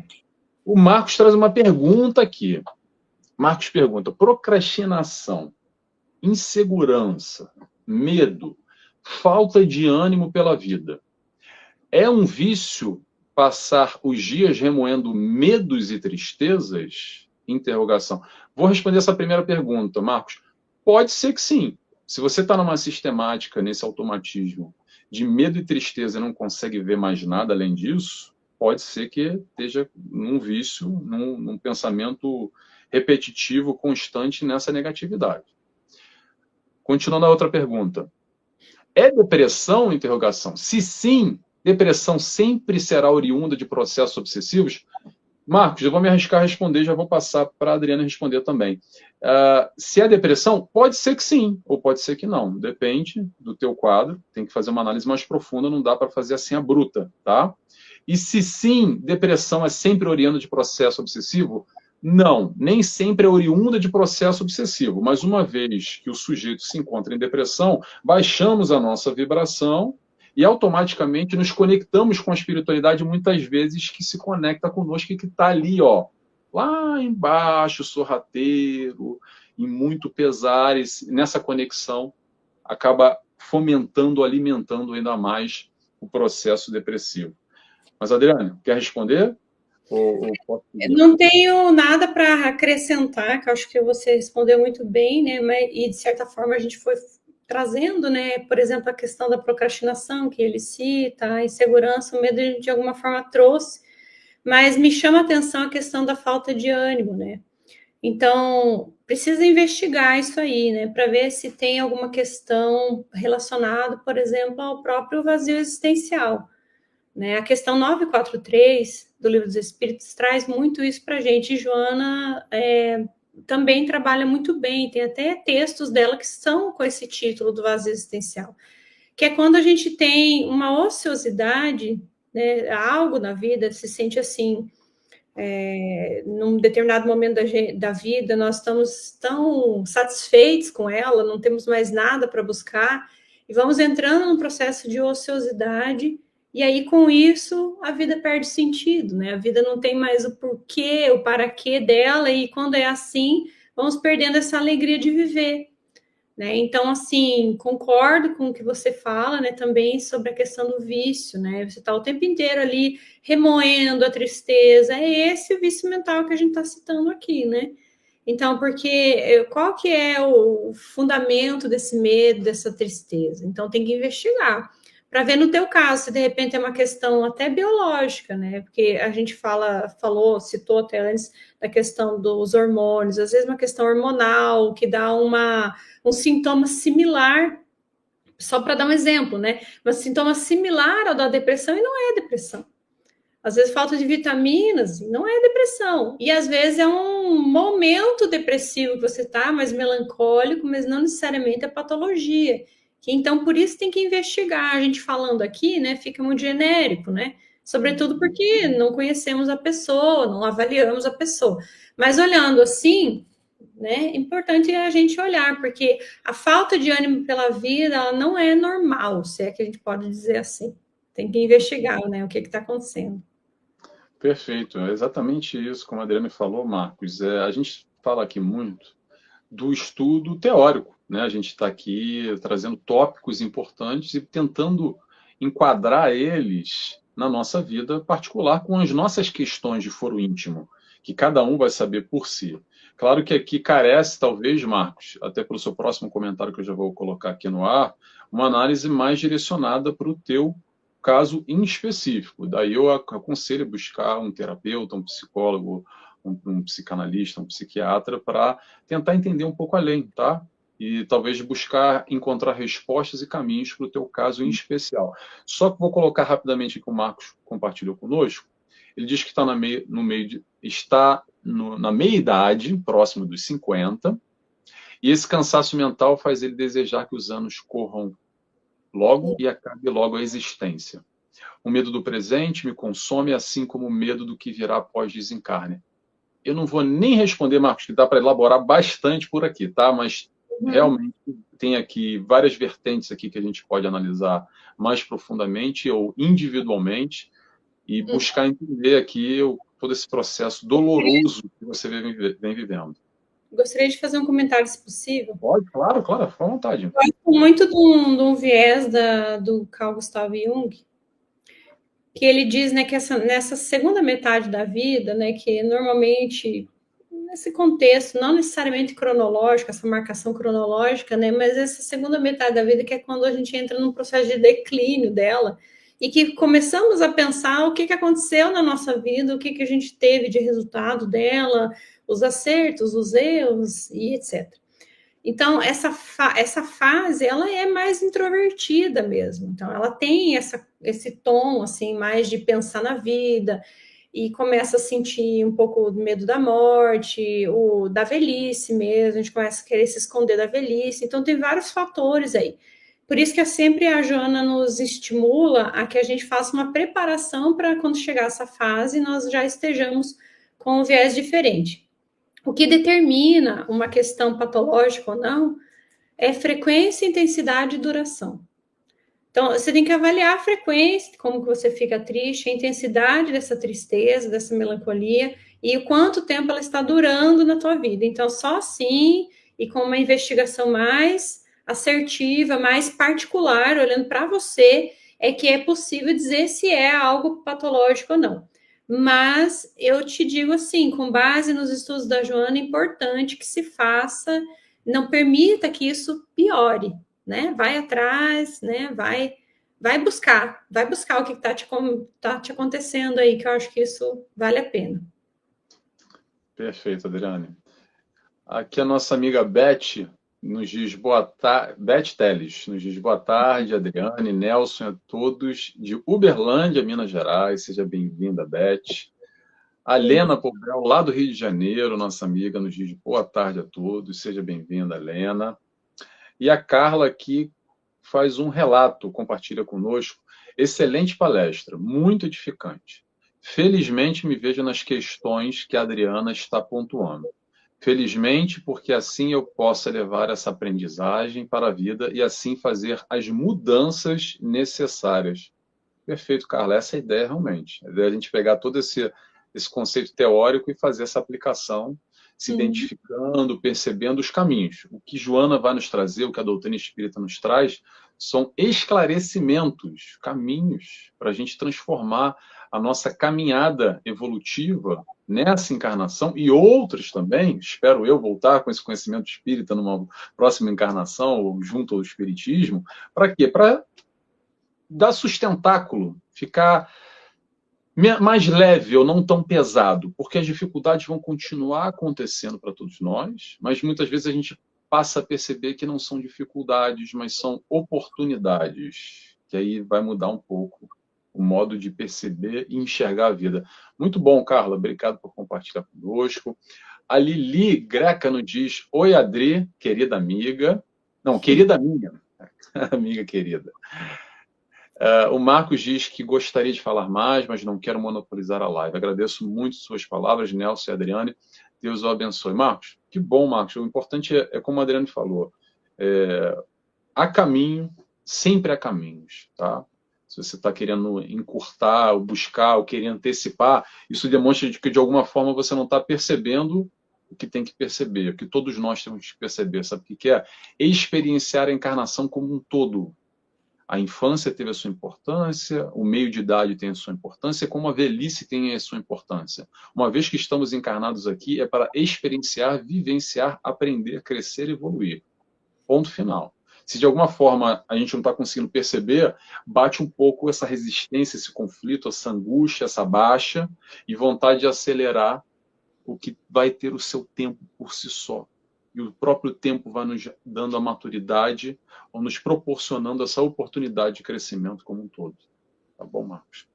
O Marcos traz uma pergunta aqui. Marcos pergunta: procrastinação, insegurança, medo, falta de ânimo pela vida. É um vício passar os dias remoendo medos e tristezas? Interrogação. Vou responder essa primeira pergunta, Marcos. Pode ser que sim. Se você está numa sistemática, nesse automatismo de medo e tristeza e não consegue ver mais nada além disso, pode ser que esteja num vício, num pensamento repetitivo, constante nessa negatividade. Continuando a outra pergunta. É depressão? Interrogação. Se sim, depressão sempre será oriunda de processos obsessivos? Marcos, eu vou me arriscar a responder, já vou passar para a Adriana responder também. Se é depressão, pode ser que sim, ou pode ser que não. Depende do teu quadro, tem que fazer uma análise mais profunda, não dá para fazer assim a bruta, tá? E se sim, depressão é sempre oriunda de processo obsessivo? Não, nem sempre é oriunda de processo obsessivo, mas uma vez que o sujeito se encontra em depressão, baixamos a nossa vibração e automaticamente nos conectamos com a espiritualidade, muitas vezes que se conecta conosco e que está ali, ó, lá embaixo, sorrateiro, em muito pesar, nessa conexão acaba fomentando, alimentando ainda mais o processo depressivo. Mas, Adriane, quer responder? Ou posso seguir? Não tenho nada para acrescentar, que eu acho que você respondeu muito bem, né? E de certa forma a gente foi trazendo, né? Por exemplo, a questão da procrastinação que ele cita, a insegurança, o medo de alguma forma trouxe, mas me chama a atenção a questão da falta de ânimo, né? Então, precisa investigar isso aí, né? Para ver se tem alguma questão relacionada, por exemplo, ao próprio vazio existencial. Né? A questão 943 do Livro dos Espíritos traz muito isso para a gente. E Joana também trabalha muito bem, tem até textos dela que são com esse título do vazio existencial, que é quando a gente tem uma ociosidade, né, algo na vida, se sente assim, num determinado momento da vida, nós estamos tão satisfeitos com ela, não temos mais nada para buscar, e vamos entrando num processo de ociosidade. E aí, com isso, a vida perde sentido, né? A vida não tem mais o porquê, o para quê dela, e quando é assim, vamos perdendo essa alegria de viver, né? Então, assim, concordo com o que você fala, né, também sobre a questão do vício, né? Você está o tempo inteiro ali remoendo a tristeza, é esse o vício mental que a gente está citando aqui, né? Então, porque qual que é o fundamento desse medo, dessa tristeza? Então, tem que investigar para ver no teu caso, se de repente é uma questão até biológica, né? Porque a gente citou até antes da questão dos hormônios, às vezes uma questão hormonal que dá um sintoma similar, só para dar um exemplo, né? Um sintoma similar ao da depressão e não é depressão. Às vezes falta de vitaminas, não é depressão. E às vezes é um momento depressivo que você está, mais melancólico, mas não necessariamente é patologia. Então, por isso tem que investigar. A gente falando aqui, né, fica muito genérico, né? Sobretudo porque não conhecemos a pessoa, não avaliamos a pessoa. Mas olhando assim, né, é importante a gente olhar, porque a falta de ânimo pela vida, ela não é normal, se é que a gente pode dizer assim. Tem que investigar, né, o que está acontecendo. Perfeito, é exatamente isso, como a Adriane falou, Marcos. A gente fala aqui muito do estudo teórico, né? A gente está aqui trazendo tópicos importantes e tentando enquadrar eles na nossa vida particular com as nossas questões de foro íntimo, que cada um vai saber por si. Claro que aqui carece, talvez, Marcos, até pelo seu próximo comentário que eu já vou colocar aqui no ar, uma análise mais direcionada para o teu caso em específico. Daí eu aconselho buscar um terapeuta, um psicólogo, um psicanalista, um psiquiatra, para tentar entender um pouco além, tá? E talvez buscar encontrar respostas e caminhos para o teu caso em especial. Só que vou colocar rapidamente o que o Marcos compartilhou conosco. Ele diz que está na meia-idade, próximo dos 50, e esse cansaço mental faz ele desejar que os anos corram logo e acabe logo a existência. O medo do presente me consome, assim como o medo do que virá após desencarne. Eu não vou nem responder, Marcos, que dá para elaborar bastante por aqui, tá? Mas realmente tem aqui várias vertentes aqui que a gente pode analisar mais profundamente ou individualmente e buscar entender aqui todo esse processo doloroso que você vem vivendo. Gostaria de fazer um comentário, se possível. Pode, claro, fica à vontade. Eu gosto muito de um viés do Carl Gustav Jung, que ele diz, né, que nessa segunda metade da vida, né, que normalmente nesse contexto, não necessariamente cronológico, essa marcação cronológica, né, mas essa segunda metade da vida que é quando a gente entra num processo de declínio dela, e que começamos a pensar o que aconteceu na nossa vida, o que a gente teve de resultado dela, os acertos, os erros e etc. Então, essa fase, ela é mais introvertida mesmo. Então, ela tem esse tom, assim, mais de pensar na vida e começa a sentir um pouco do medo da morte, da velhice mesmo, a gente começa a querer se esconder da velhice. Então, tem vários fatores aí. Por isso que sempre a Joana nos estimula a que a gente faça uma preparação para quando chegar essa fase, nós já estejamos com um viés diferente. O que determina uma questão patológica ou não é frequência, intensidade e duração. Então, você tem que avaliar a frequência, como que você fica triste, a intensidade dessa tristeza, dessa melancolia e o quanto tempo ela está durando na tua vida. Então, só assim e com uma investigação mais assertiva, mais particular, olhando para você, é que é possível dizer se é algo patológico ou não. Mas eu te digo assim, com base nos estudos da Joana, é importante que se faça, não permita que isso piore, né? Vai atrás, né? Vai buscar o que está te acontecendo aí, que eu acho que isso vale a pena. Perfeito, Adriane. Aqui a nossa amiga Beth nos diz boa tarde, Beth Teles nos diz boa tarde, Adriane, Nelson, a todos de Uberlândia, Minas Gerais. Seja bem-vinda, Beth. A Lena Pobel, lá do Rio de Janeiro, nossa amiga, nos diz boa tarde a todos. Seja bem-vinda, Lena. E a Carla aqui faz um relato, compartilha conosco. Excelente palestra, muito edificante. Felizmente me vejo nas questões que a Adriana está pontuando. Felizmente, porque assim eu possa levar essa aprendizagem para a vida e assim fazer as mudanças necessárias. Perfeito, Carla. Essa é a ideia realmente. A ideia é a gente pegar todo esse conceito teórico e fazer essa aplicação, se identificando, percebendo os caminhos. O que Joana vai nos trazer, o que a doutrina espírita nos traz, são esclarecimentos, caminhos para a gente transformar a nossa caminhada evolutiva nessa encarnação e outras também. Espero eu voltar com esse conhecimento espírita numa próxima encarnação ou junto ao espiritismo. Para quê? Para dar sustentáculo, ficar mais leve ou não tão pesado, porque as dificuldades vão continuar acontecendo para todos nós, mas muitas vezes a gente passa a perceber que não são dificuldades, mas são oportunidades, que aí vai mudar um pouco o modo de perceber e enxergar a vida. Muito bom, Carla, obrigado por compartilhar conosco. A Lili Greca nos diz, oi, Adri, querida amiga. Não, querida minha, amiga querida. O Marcos diz que gostaria de falar mais, mas não quero monopolizar a live. Agradeço muito suas palavras, Nelson e Adriane. Deus o abençoe. Marcos, que bom, Marcos. O importante é como a Adriane falou. Há caminho, sempre há caminhos, tá? Se você está querendo encurtar, ou buscar, ou querer antecipar, isso demonstra que, de alguma forma, você não está percebendo o que tem que perceber, o que todos nós temos que perceber. Sabe o que é? Experienciar a encarnação como um todo. A infância teve a sua importância, o meio de idade tem a sua importância, como a velhice tem a sua importância. Uma vez que estamos encarnados aqui, é para experienciar, vivenciar, aprender, crescer e evoluir. Ponto final. Se de alguma forma a gente não está conseguindo perceber, bate um pouco essa resistência, esse conflito, essa angústia, essa baixa e vontade de acelerar o que vai ter o seu tempo por si só. E o próprio tempo vai nos dando a maturidade ou nos proporcionando essa oportunidade de crescimento como um todo. Tá bom, Marcos?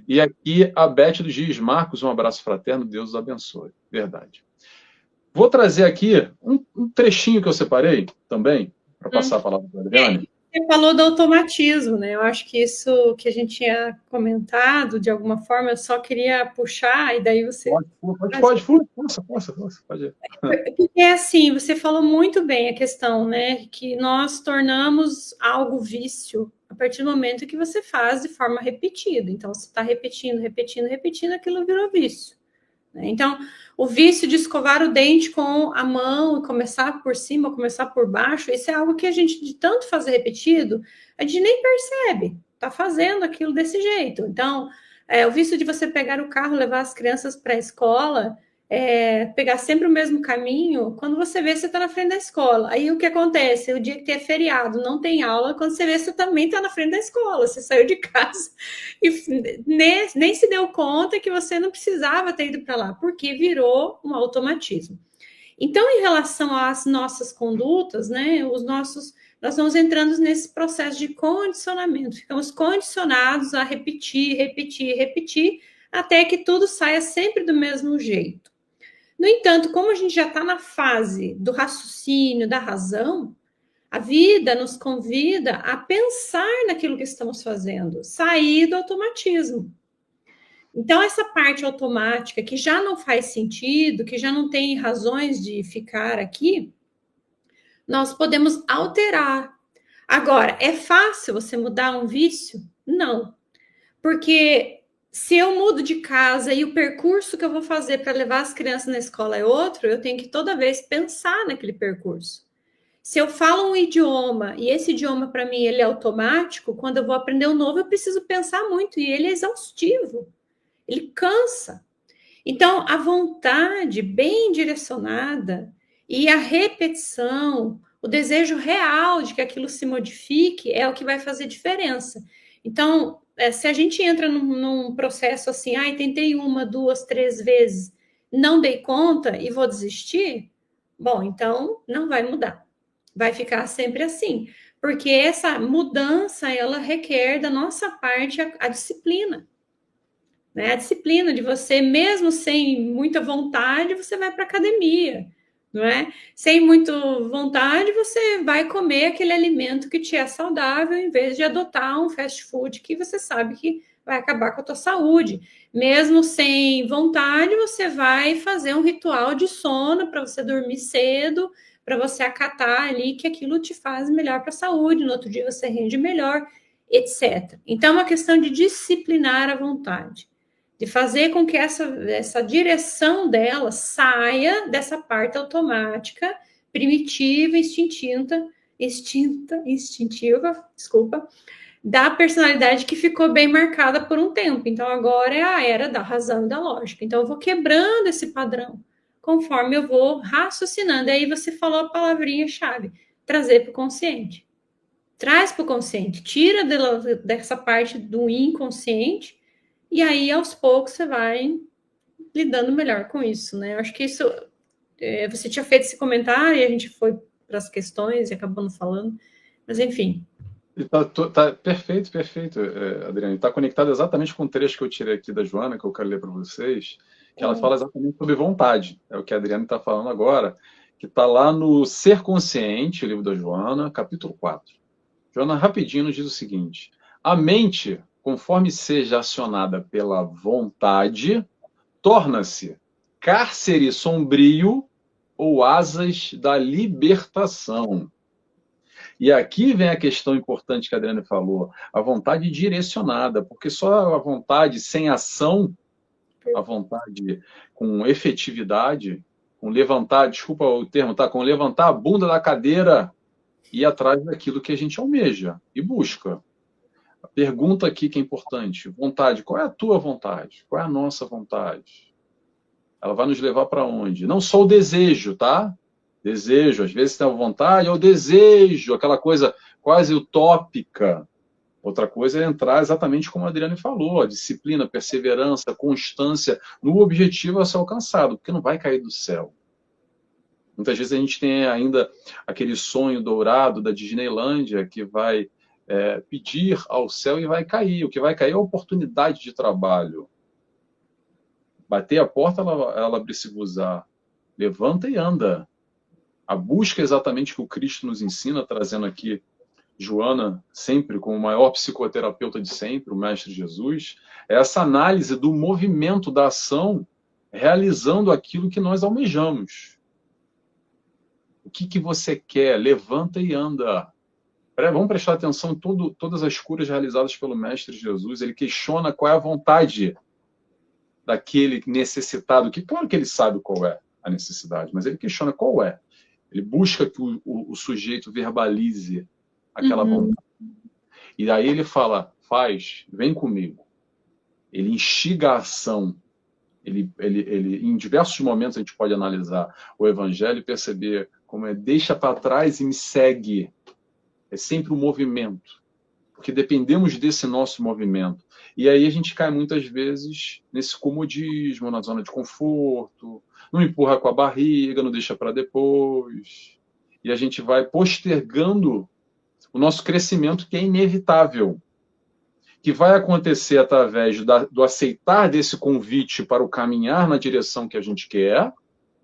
E aqui a Beth dos Dias. Marcos, um abraço fraterno, Deus os abençoe. Verdade. Vou trazer aqui um trechinho que eu separei também, para passar a palavra para a Adriane. Você falou do automatismo, né? Eu acho que isso que a gente tinha comentado, de alguma forma, eu só queria puxar, e daí você... Pode, força, pode ir. Porque, assim, você falou muito bem a questão, né? Que nós tornamos algo vício a partir do momento que você faz de forma repetida. Então, você está repetindo, aquilo virou vício. Então, o vício de escovar o dente com a mão, começar por cima, começar por baixo, isso é algo que a gente, de tanto fazer repetido, a gente nem percebe, está fazendo aquilo desse jeito. Então, o vício de você pegar o carro, levar as crianças para a escola pegar sempre o mesmo caminho, quando você vê, você está na frente da escola. Aí o que acontece? O dia que é feriado, não tem aula, quando você vê, você também está na frente da escola. Você saiu de casa e nem se deu conta que você não precisava ter ido para lá, porque virou um automatismo. Então, em relação às nossas condutas, né, nós vamos entrando nesse processo de condicionamento, ficamos condicionados a repetir, repetir, repetir, até que tudo saia sempre do mesmo jeito. No entanto, como a gente já está na fase do raciocínio, da razão, a vida nos convida a pensar naquilo que estamos fazendo, sair do automatismo. Então, essa parte automática que já não faz sentido, que já não tem razões de ficar aqui, nós podemos alterar. Agora, é fácil você mudar um vício? Não. Porque se eu mudo de casa e o percurso que eu vou fazer para levar as crianças na escola é outro, eu tenho que toda vez pensar naquele percurso. Se eu falo um idioma e esse idioma para mim ele é automático, quando eu vou aprender um novo eu preciso pensar muito e ele é exaustivo. Ele cansa. Então, a vontade bem direcionada e a repetição, o desejo real de que aquilo se modifique é o que vai fazer diferença. Então, se a gente entra num processo assim, tentei 1, 2, 3 vezes, não dei conta e vou desistir, bom, então não vai mudar. Vai ficar sempre assim. Porque essa mudança, ela requer da nossa parte a disciplina. Né? A disciplina de você, mesmo sem muita vontade, você vai para a academia, não é? Sem muita vontade, você vai comer aquele alimento que te é saudável, em vez de adotar um fast food que você sabe que vai acabar com a tua saúde. Mesmo sem vontade, você vai fazer um ritual de sono para você dormir cedo, para você acatar ali que aquilo te faz melhor para a saúde, no outro dia você rende melhor, etc. Então, é uma questão de disciplinar a vontade, de fazer com que essa direção dela saia dessa parte automática, primitiva, instintiva, desculpa, da personalidade que ficou bem marcada por um tempo. Então, agora é a era da razão e da lógica. Então, eu vou quebrando esse padrão conforme eu vou raciocinando. E aí você falou a palavrinha-chave, trazer para o consciente. Traz para o consciente, tira dessa parte do inconsciente, e aí, aos poucos, você vai lidando melhor com isso, né? Eu acho que isso... você tinha feito esse comentário e a gente foi para as questões e acabou não falando. Mas, enfim. Tá perfeito, perfeito, Adriane. Está conectado exatamente com o trecho que eu tirei aqui da Joana, que eu quero ler para vocês, que ela fala exatamente sobre vontade. É o que a Adriane está falando agora, que está lá no Ser Consciente, o livro da Joana, capítulo 4. Joana, rapidinho, nos diz o seguinte: a mente, conforme seja acionada pela vontade, torna-se cárcere sombrio ou asas da libertação. E aqui vem a questão importante que a Adriane falou, a vontade direcionada, porque só a vontade sem ação, a vontade com efetividade, com levantar, desculpa o termo, tá? Com levantar a bunda da cadeira e ir atrás daquilo que a gente almeja e busca. A pergunta aqui que é importante, vontade, qual é a tua vontade? Qual é a nossa vontade? Ela vai nos levar para onde? Não só o desejo, tá? Desejo, às vezes tem a vontade, é o desejo, aquela coisa quase utópica. Outra coisa é entrar exatamente como a Adriane falou, a disciplina, perseverança, constância no objetivo a ser alcançado, porque não vai cair do céu. Muitas vezes a gente tem ainda aquele sonho dourado da Disneylândia que vai pedir ao céu e vai cair. O que vai cair é a oportunidade de trabalho. Bater a porta, ela precisa usar. Levanta e anda. A busca exatamente que o Cristo nos ensina, trazendo aqui Joana, sempre como o maior psicoterapeuta de sempre, o Mestre Jesus, é essa análise do movimento da ação realizando aquilo que nós almejamos. O que você quer? Levanta e anda. Vamos prestar atenção em todas as curas realizadas pelo Mestre Jesus. Ele questiona qual é a vontade daquele necessitado, que claro que ele sabe qual é a necessidade, mas ele questiona qual é. Ele busca que o sujeito verbalize aquela vontade. E aí ele fala, vem comigo. Ele instiga a ação. em diversos momentos a gente pode analisar o Evangelho e perceber como é deixa para trás e me segue. É sempre um movimento, porque dependemos desse nosso movimento. E aí a gente cai muitas vezes nesse comodismo, na zona de conforto, não empurra com a barriga, não deixa para depois. E a gente vai postergando o nosso crescimento, que é inevitável, que vai acontecer através do aceitar desse convite para o caminhar na direção que a gente quer,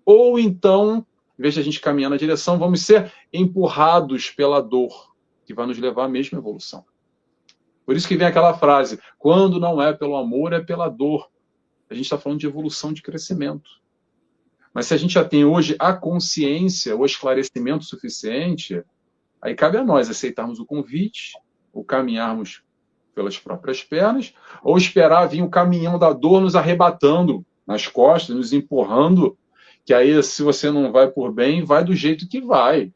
ou então, em vez de a gente caminhar na direção, vamos ser empurrados pela dor, que vai nos levar à mesma evolução. Por isso que vem aquela frase, quando não é pelo amor, é pela dor. A gente está falando de evolução, de crescimento. Mas se a gente já tem hoje a consciência, o esclarecimento suficiente, aí cabe a nós aceitarmos o convite, ou caminharmos pelas próprias pernas, ou esperar vir o caminhão da dor nos arrebatando nas costas, nos empurrando, que aí, se você não vai por bem, vai do jeito que vai,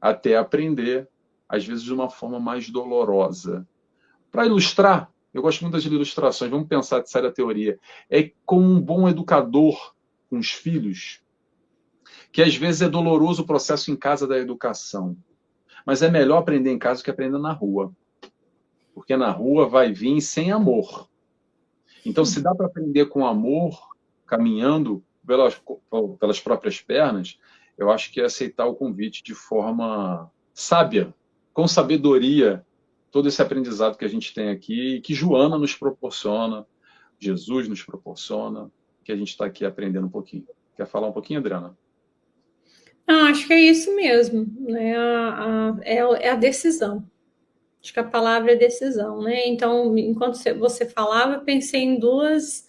até aprender, às vezes de uma forma mais dolorosa. Para ilustrar, eu gosto muito das ilustrações, vamos pensar de sair da teoria, é como um bom educador com os filhos, que às vezes é doloroso o processo em casa da educação, mas é melhor aprender em casa do que aprender na rua. Porque na rua vai vir sem amor. Então, se dá para aprender com amor, caminhando pelas próprias pernas, eu acho que é aceitar o convite de forma sábia, com sabedoria, todo esse aprendizado que a gente tem aqui, que Joana nos proporciona, Jesus nos proporciona, que a gente está aqui aprendendo um pouquinho. Quer falar um pouquinho, Adriana? Acho que é isso mesmo, né? É a decisão. Acho que a palavra é decisão, né? Então, enquanto você falava, eu pensei em dois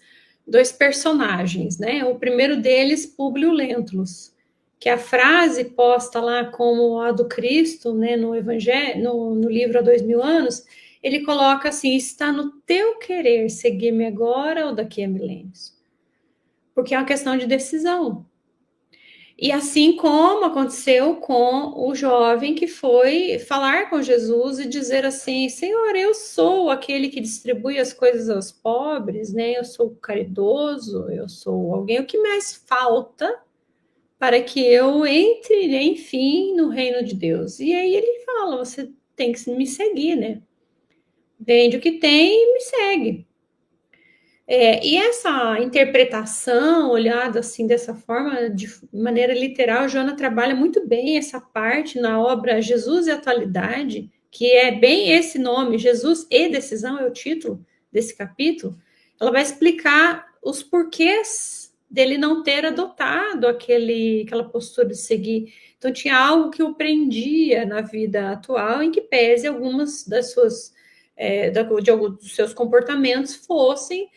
personagens, né? O primeiro deles, Públio Lentulus, que a frase posta lá como a do Cristo, né, no Evangelho, no livro há 2000 anos, ele coloca assim: está no teu querer seguir-me agora ou daqui a milênios? Porque é uma questão de decisão. E assim como aconteceu com o jovem que foi falar com Jesus e dizer assim: Senhor, eu sou aquele que distribui as coisas aos pobres, né? Eu sou caridoso, eu sou alguém. O que mais falta para que eu entre, enfim, no reino de Deus? E aí ele fala: você tem que me seguir, né? Vende o que tem e me segue. E essa interpretação, olhada assim dessa forma, de maneira literal, Joana trabalha muito bem essa parte na obra Jesus e Atualidade, que é bem esse nome, Jesus e Decisão, é o título desse capítulo. Ela vai explicar os porquês dele não ter adotado aquela postura de seguir. Então, tinha algo que o prendia na vida atual, em que pese algumas das suas, de alguns dos seus comportamentos fossem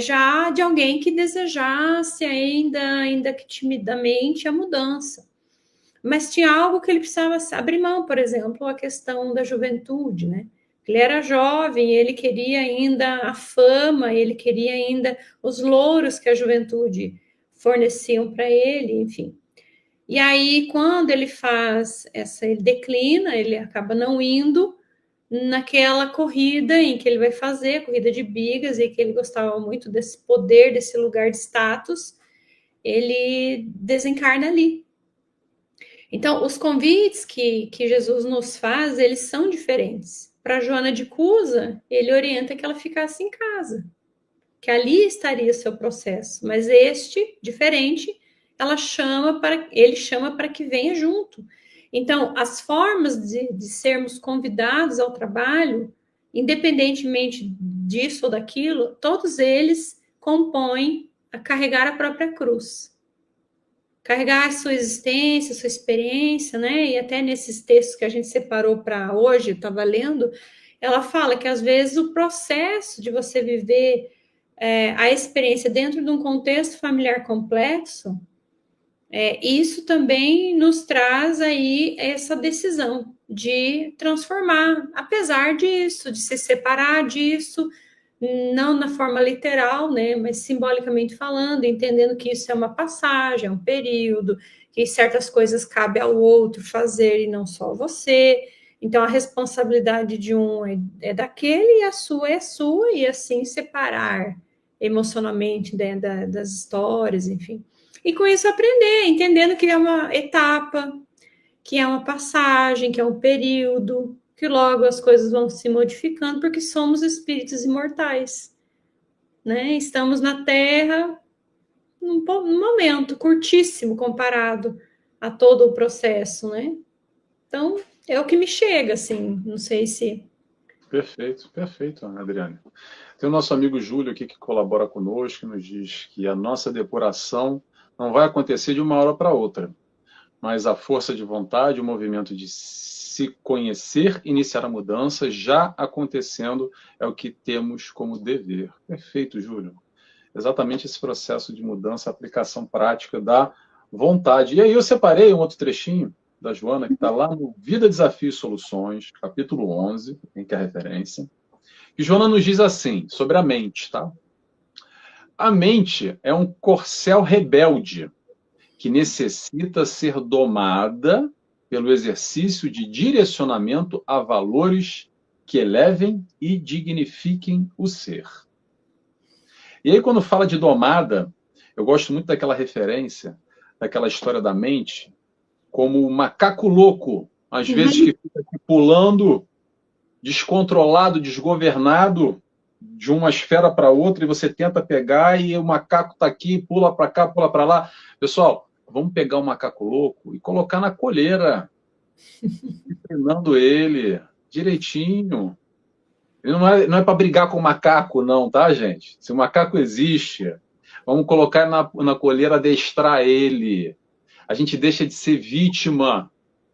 já de alguém que desejasse ainda que timidamente a mudança. Mas tinha algo que ele precisava abrir mão, por exemplo, a questão da juventude, né? Ele era jovem, ele queria ainda a fama, ele queria ainda os louros que a juventude forneciam para ele, enfim. E aí, quando ele ele declina, ele acaba não indo, naquela corrida em que ele vai fazer, a corrida de bigas, e que ele gostava muito desse poder, desse lugar de status, ele desencarna ali. Então, os convites que Jesus nos faz, eles são diferentes. Para Joana de Cusa, ele orienta que ela ficasse em casa, que ali estaria o seu processo, mas este, diferente, ele chama para que venha junto. Então, as formas de sermos convidados ao trabalho, independentemente disso ou daquilo, todos eles compõem a carregar a própria cruz. Carregar a sua existência, a sua experiência, né? E até nesses textos que a gente separou para hoje, eu estava lendo, ela fala que às vezes o processo de você viver a experiência dentro de um contexto familiar complexo, isso também nos traz aí essa decisão de transformar, apesar disso, de se separar disso, não na forma literal, né, mas simbolicamente falando, entendendo que isso é uma passagem, é um período, que certas coisas cabe ao outro fazer e não só você. Então, a responsabilidade de um é daquele e a sua é sua, e assim separar emocionalmente das histórias, enfim. E com isso aprender, entendendo que é uma etapa, que é uma passagem, que é um período, que logo as coisas vão se modificando, porque somos espíritos imortais, né? Estamos na Terra num momento curtíssimo comparado a todo o processo, né? Então, é o que me chega, assim, não sei se... Perfeito, perfeito, Adriane. Tem o nosso amigo Júlio aqui que colabora conosco, que nos diz que a nossa depuração não vai acontecer de uma hora para outra, mas a força de vontade, o movimento de se conhecer, iniciar a mudança, já acontecendo, é o que temos como dever. Perfeito, Júlio. Exatamente esse processo de mudança, aplicação prática da vontade. E aí eu separei um outro trechinho da Joana, que está lá no Vida, Desafio e Soluções, capítulo 11, em que é a referência, e Joana nos diz assim, sobre a mente, tá? A mente é um corcel rebelde que necessita ser domada pelo exercício de direcionamento a valores que elevem e dignifiquem o ser. E aí, quando fala de domada, eu gosto muito daquela referência, daquela história da mente, como o macaco louco, às vezes que fica pulando, descontrolado, desgovernado, de uma esfera para outra, e você tenta pegar, e o macaco está aqui, pula para cá, pula para lá. Pessoal, vamos pegar o macaco louco e colocar na coleira, treinando ele direitinho. Não é para brigar com o macaco, não, tá, gente? Se o macaco existe, vamos colocar na coleira, adestrar ele. A gente deixa de ser vítima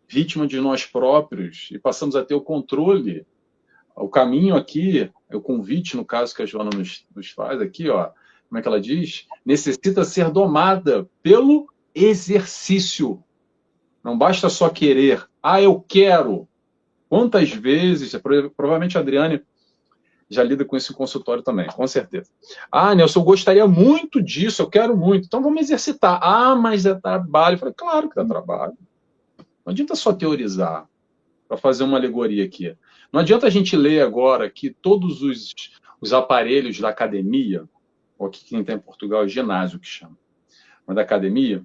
de nós próprios, e passamos a ter o controle. O caminho aqui, o convite, no caso que a Joana nos faz aqui, ó, como é que ela diz? Necessita ser domada pelo exercício. Não basta só querer. Ah, eu quero. Quantas vezes, provavelmente a Adriane já lida com esse consultório também, com certeza. Ah, Nelson, eu gostaria muito disso, eu quero muito. Então vamos exercitar. Ah, mas é trabalho. Eu falei, claro que dá trabalho. Não adianta só teorizar, para fazer uma alegoria aqui. Não adianta a gente ler agora que todos os aparelhos da academia, ou aqui quem tem em Portugal é ginásio que chama, mas da academia,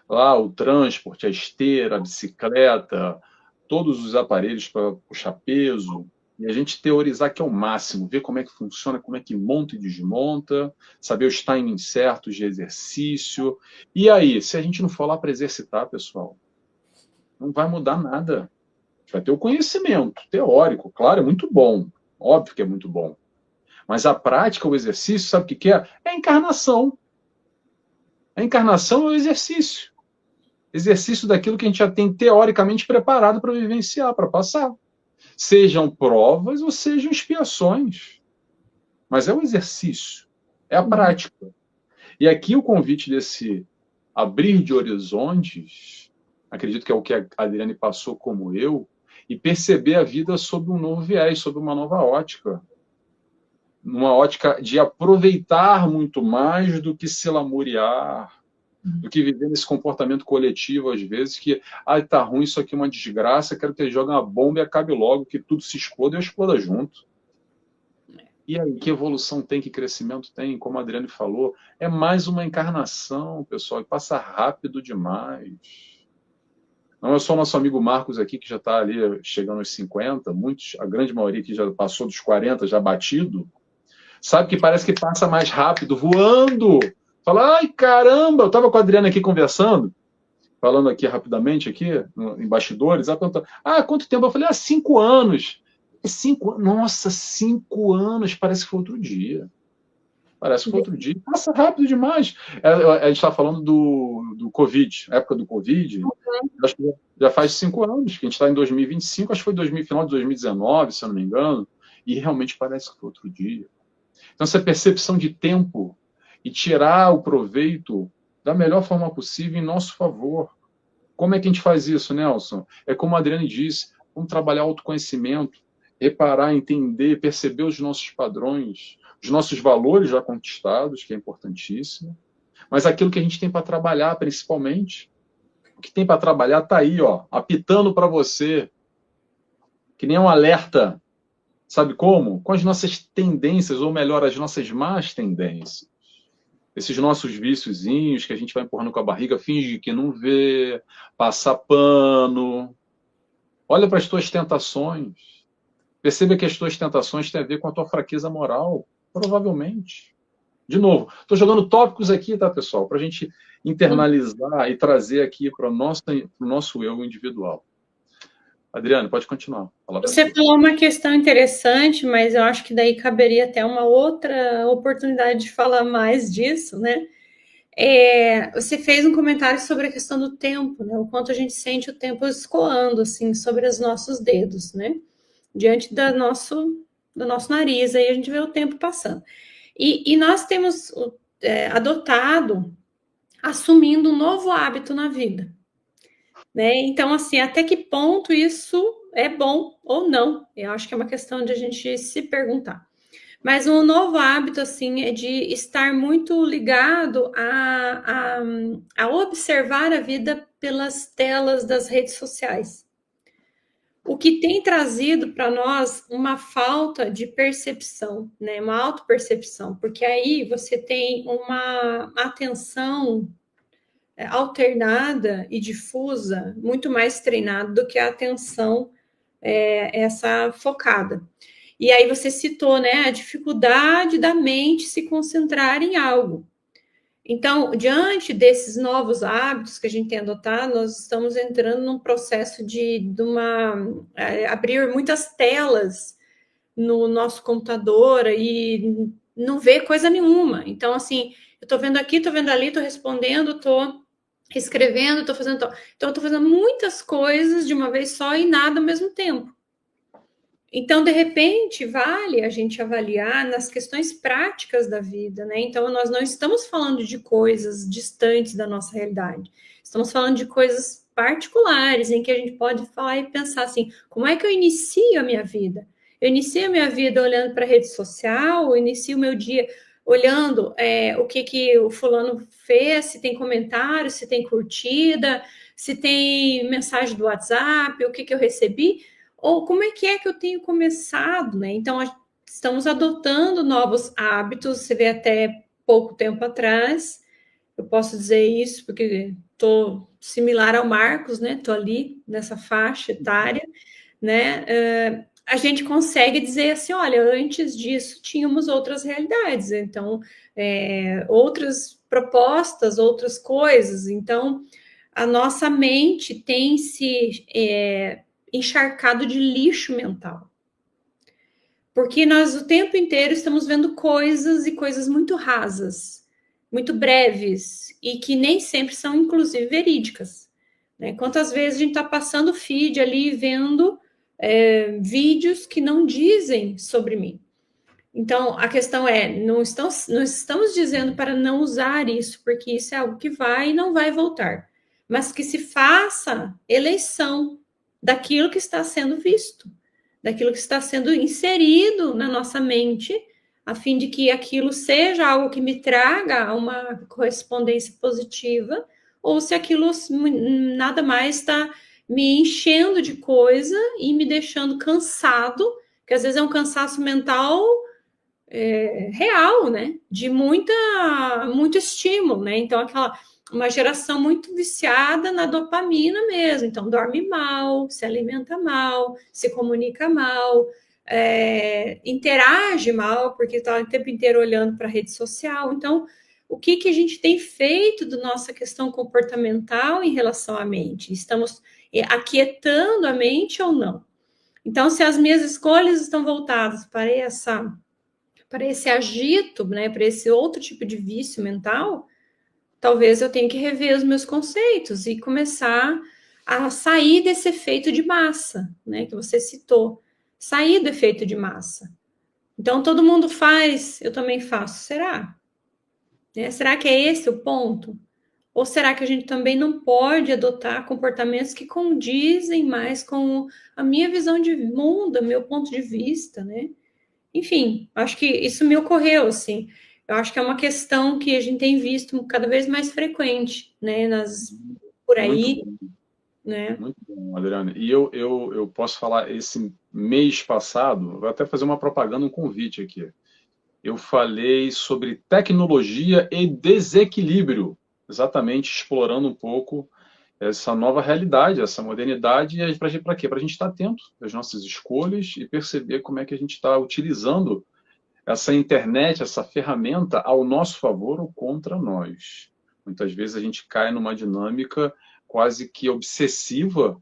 lá o transporte, a esteira, a bicicleta, todos os aparelhos para puxar peso, e a gente teorizar que é o máximo, ver como é que funciona, como é que monta e desmonta, saber os timings certos de exercício. E aí, se a gente não for lá para exercitar, pessoal, não vai mudar nada. Vai ter o conhecimento teórico, claro, é muito bom, óbvio que é muito bom. Mas a prática, o exercício, sabe o que é? É a encarnação. A encarnação é o exercício. Exercício daquilo que a gente já tem teoricamente preparado para vivenciar, para passar. Sejam provas ou sejam expiações. Mas é o exercício, é a prática. E aqui o convite desse abrir de horizontes, acredito que é o que a Adriane passou como eu, e perceber a vida sob um novo viés, sob uma nova ótica. Uma ótica de aproveitar muito mais do que se lamuriar, do que viver nesse comportamento coletivo, às vezes, que, tá ruim, isso aqui é uma desgraça, quero que ele jogue uma bomba e acabe logo, que tudo se exploda e eu exploda junto. E aí, que evolução tem, que crescimento tem? Como a Adriane falou, é mais uma encarnação, pessoal, e passa rápido demais. Não é só o nosso amigo Marcos aqui, que já está ali chegando aos 50, a grande maioria que já passou dos 40, já batido, sabe que parece que passa mais rápido, voando. Fala, ai, caramba, eu estava com a Adriana aqui conversando, falando aqui rapidamente, aqui, em bastidores, ela perguntou, quanto tempo? Eu falei, 5 anos. 5 anos? Nossa, 5 anos, parece que foi outro dia. Parece que foi outro dia. Passa rápido demais. A gente está falando do Covid, época do Covid. Acho que já faz 5 anos, que a gente está em 2025, acho que foi final de 2019, se eu não me engano. E realmente parece que foi outro dia. Então, essa percepção de tempo e tirar o proveito da melhor forma possível em nosso favor. Como é que a gente faz isso, Nelson? É como a Adriane disse, vamos trabalhar autoconhecimento, reparar, entender, perceber os nossos padrões, os nossos valores já conquistados, que é importantíssimo, mas aquilo que a gente tem para trabalhar, principalmente. O que tem para trabalhar está aí, ó, apitando para você, que nem um alerta Sabe como? Com as nossas tendências, ou melhor, as nossas más tendências. Esses nossos viciozinhos que a gente vai empurrando com a barriga, finge que não vê, passa pano. Olha para as tuas tentações. Perceba que as tuas tentações têm a ver com a tua fraqueza moral, provavelmente. De novo, estou jogando tópicos aqui, tá, pessoal? Para a gente internalizar e trazer aqui para o nosso eu individual. Adriane, pode continuar. Você falou uma questão interessante, mas eu acho que daí caberia até uma outra oportunidade de falar mais disso, né? Você fez um comentário sobre a questão do tempo, né? O quanto a gente sente o tempo escoando, assim, sobre os nossos dedos, né? Diante do nosso nariz, aí a gente vê o tempo passando. E nós temos adotado, assumindo um novo hábito na vida, né? Então, assim, até que ponto isso é bom ou não? Eu acho que é uma questão de a gente se perguntar. Mas um novo hábito, assim, é de estar muito ligado a observar a vida pelas telas das redes sociais. O que tem trazido para nós uma falta de percepção, né? Uma autopercepção, porque aí você tem uma atenção alternada e difusa, muito mais treinada do que a atenção essa focada. E aí você citou, né, a dificuldade da mente se concentrar em algo. Então, diante desses novos hábitos que a gente tem adotado, nós estamos entrando num processo de abrir muitas telas no nosso computador e não ver coisa nenhuma. Então, assim, eu estou vendo aqui, estou vendo ali, estou respondendo, estou escrevendo, estou fazendo. Então, eu estou fazendo muitas coisas de uma vez só e nada ao mesmo tempo. Então, de repente, vale a gente avaliar nas questões práticas da vida, né? Então, nós não estamos falando de coisas distantes da nossa realidade. Estamos falando de coisas particulares, em que a gente pode falar e pensar assim, como é que eu inicio a minha vida? Eu inicio a minha vida olhando para a rede social, eu inicio o meu dia olhando o que o fulano fez, se tem comentário, se tem curtida, se tem mensagem do WhatsApp, o que eu recebi, ou como é que eu tenho começado, né? Então, estamos adotando novos hábitos, você vê até pouco tempo atrás, eu posso dizer isso porque estou similar ao Marcos, né? Estou ali nessa faixa etária, né? A gente consegue dizer assim, olha, antes disso tínhamos outras realidades, então outras propostas, outras coisas. Então, a nossa mente tem se encharcado de lixo mental. Porque nós o tempo inteiro estamos vendo coisas e coisas muito rasas, muito breves, e que nem sempre são, inclusive, verídicas. Né? Quantas vezes a gente está passando o feed ali vendo vídeos que não dizem sobre mim. Então, a questão não estamos dizendo para não usar isso, porque isso é algo que vai e não vai voltar, mas que se faça eleição daquilo que está sendo visto, daquilo que está sendo inserido na nossa mente, a fim de que aquilo seja algo que me traga uma correspondência positiva, ou se aquilo nada mais está me enchendo de coisa e me deixando cansado, que às vezes é um cansaço mental real, né? De muito estímulo, né? Então, uma geração muito viciada na dopamina mesmo. Então, dorme mal, se alimenta mal, se comunica mal, interage mal, porque está o tempo inteiro olhando para a rede social. Então, o que a gente tem feito da nossa questão comportamental em relação à mente? Estamos aquietando a mente ou não? Então, se as minhas escolhas estão voltadas para esse agito, né, para esse outro tipo de vício mental, talvez eu tenha que rever os meus conceitos e começar a sair desse efeito de massa, né, que você citou, sair do efeito de massa. Então, todo mundo faz, eu também faço. Será? Será que é esse o ponto? Ou será que a gente também não pode adotar comportamentos que condizem mais com a minha visão de mundo, meu ponto de vista, né? Enfim, acho que isso me ocorreu, assim. Eu acho que é uma questão que a gente tem visto cada vez mais frequente, né, por aí. né? Muito bom, Adriane. E eu posso falar, esse mês passado, vou até fazer uma propaganda, um convite aqui. Eu falei sobre tecnologia e desequilíbrio, exatamente explorando um pouco essa nova realidade, essa modernidade, e para quê? Para a gente estar atento às nossas escolhas e perceber como é que a gente está utilizando essa internet, essa ferramenta ao nosso favor ou contra nós. Muitas vezes a gente cai numa dinâmica quase que obsessiva,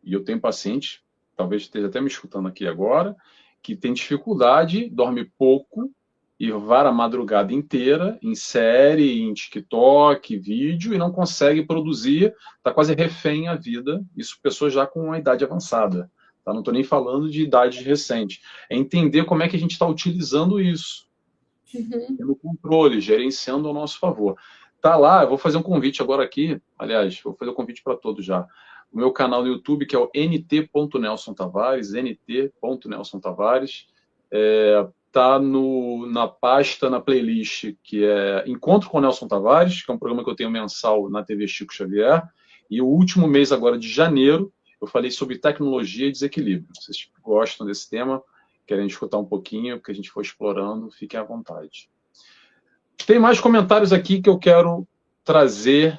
e eu tenho paciente, talvez esteja até me escutando aqui agora, que tem dificuldade, dorme pouco e vara a madrugada inteira em série, em TikTok, vídeo, e não consegue produzir, está quase refém à vida, isso pessoas já com uma idade avançada. Tá? Não estou nem falando de idade recente. É entender como é que a gente está utilizando isso, tendo controle, gerenciando ao nosso favor. Tá lá, eu vou fazer um convite agora aqui, aliás, vou fazer um convite para todos já. O meu canal no YouTube, que é o nt.nelson Tavares, nt.nelson Tavares, tá na pasta, na playlist, que é Encontro com Nelson Tavares, que é um programa que eu tenho mensal na TV Chico Xavier, e o último mês agora de janeiro, eu falei sobre tecnologia e desequilíbrio. Vocês gostam desse tema, querem escutar um pouquinho, porque a gente foi explorando, fiquem à vontade. Tem mais comentários aqui que eu quero trazer,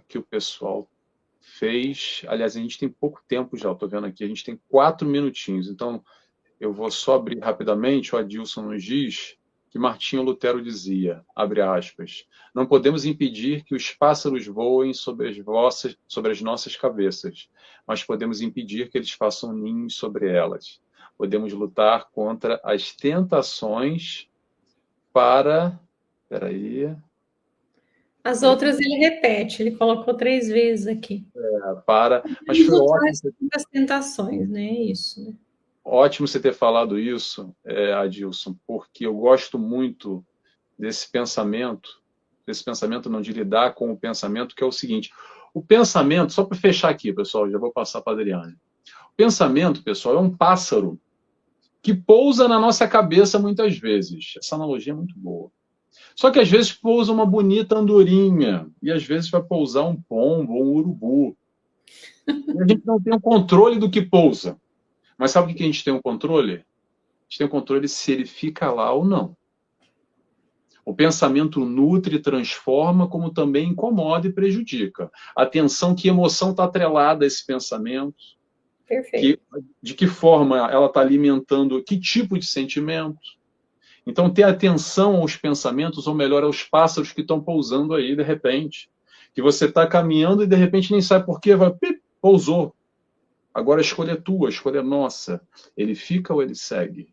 que o pessoal fez. Aliás, a gente tem pouco tempo já, estou vendo aqui, a gente tem 4 minutinhos, então eu vou só abrir rapidamente. O Adilson nos diz que Martinho Lutero dizia, abre aspas, não podemos impedir que os pássaros voem sobre as nossas cabeças, mas podemos impedir que eles façam ninhos sobre elas. Podemos lutar contra as tentações para... Peraí. As outras ele repete, ele colocou 3 vezes aqui. Mas foi ótimo. As tentações, né? Isso, né? Ótimo você ter falado isso, Adilson, porque eu gosto muito desse pensamento não, de lidar com o pensamento, que é o seguinte, o pensamento, só para fechar aqui, pessoal, já vou passar para a Adriane. O pensamento, pessoal, é um pássaro que pousa na nossa cabeça muitas vezes. Essa analogia é muito boa. Só que às vezes pousa uma bonita andorinha, e às vezes vai pousar um pombo ou um urubu. E a gente não tem o controle do que pousa. Mas sabe o que a gente tem o controle? A gente tem o controle se ele fica lá ou não. O pensamento nutre, transforma, como também incomoda e prejudica. Atenção, que emoção está atrelada a esse pensamento? Perfeito. De que forma ela está alimentando, que tipo de sentimento? Então, ter atenção aos pensamentos, ou melhor, aos pássaros que estão pousando aí, de repente. Que você está caminhando e, de repente, nem sabe por quê, vai, pip, pousou. Agora a escolha é tua, a escolha é nossa. Ele fica ou ele segue?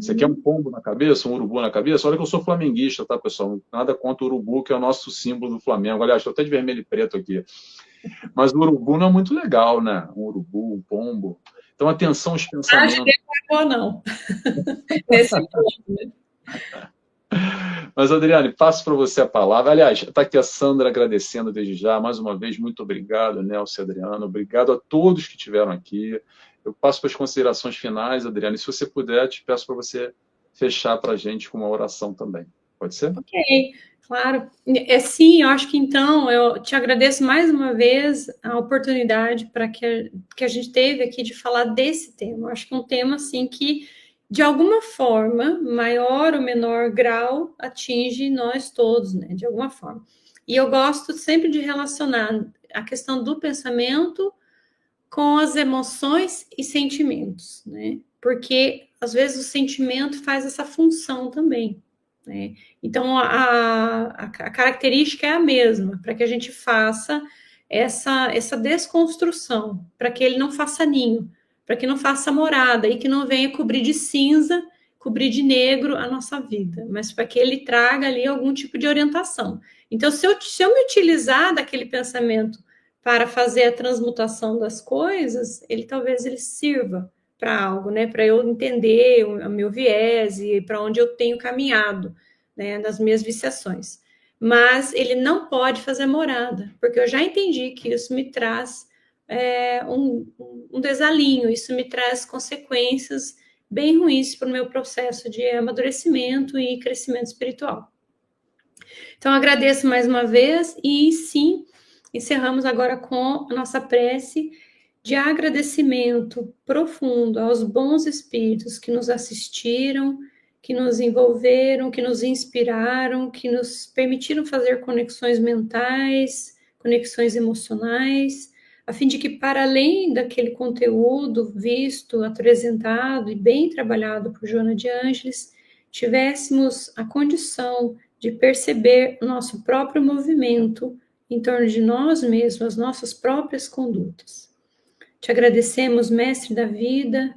Você quer um pombo na cabeça, um urubu na cabeça? Olha que eu sou flamenguista, tá, pessoal? Nada contra o urubu, que é o nosso símbolo do Flamengo. Aliás, estou até de vermelho e preto aqui. Mas o urubu não é muito legal, né? Um urubu, um pombo. Então, atenção aos pensamentos. Acho que não é bom, não. Nesse ponto, né? Mas, Adriane, passo para você a palavra. Aliás, está aqui a Sandra agradecendo desde já. Mais uma vez, muito obrigado, Nelson e Adriano. Obrigado a todos que estiveram aqui. Eu passo para as considerações finais, Adriane. Se você puder, te peço para você fechar para a gente com uma oração também. Pode ser? Ok, claro. Sim, eu acho que então eu te agradeço mais uma vez a oportunidade para que a gente teve aqui de falar desse tema. Eu acho que é um tema assim que de alguma forma, maior ou menor grau, atinge nós todos, né? De alguma forma. E eu gosto sempre de relacionar a questão do pensamento com as emoções e sentimentos, né? Porque às vezes o sentimento faz essa função também, né? Então a característica é a mesma, para que a gente faça essa desconstrução, para que ele não faça ninho, para que não faça morada e que não venha cobrir de cinza, cobrir de negro a nossa vida, mas para que ele traga ali algum tipo de orientação. Então, se eu me utilizar daquele pensamento para fazer a transmutação das coisas, talvez ele sirva para algo, né? Para eu entender o meu viés e para onde eu tenho caminhado, né? Das minhas viciações. Mas ele não pode fazer morada, porque eu já entendi que isso me traz um desalinho, isso me traz consequências bem ruins para o meu processo de amadurecimento e crescimento espiritual. Então, agradeço mais uma vez e sim, encerramos agora com a nossa prece de agradecimento profundo aos bons espíritos que nos assistiram, que nos envolveram, que nos inspiraram, que nos permitiram fazer conexões mentais, conexões emocionais, a fim de que, para além daquele conteúdo visto, apresentado e bem trabalhado por Joana de Ângeles, tivéssemos a condição de perceber o nosso próprio movimento em torno de nós mesmos, as nossas próprias condutas. Te agradecemos, Mestre da vida,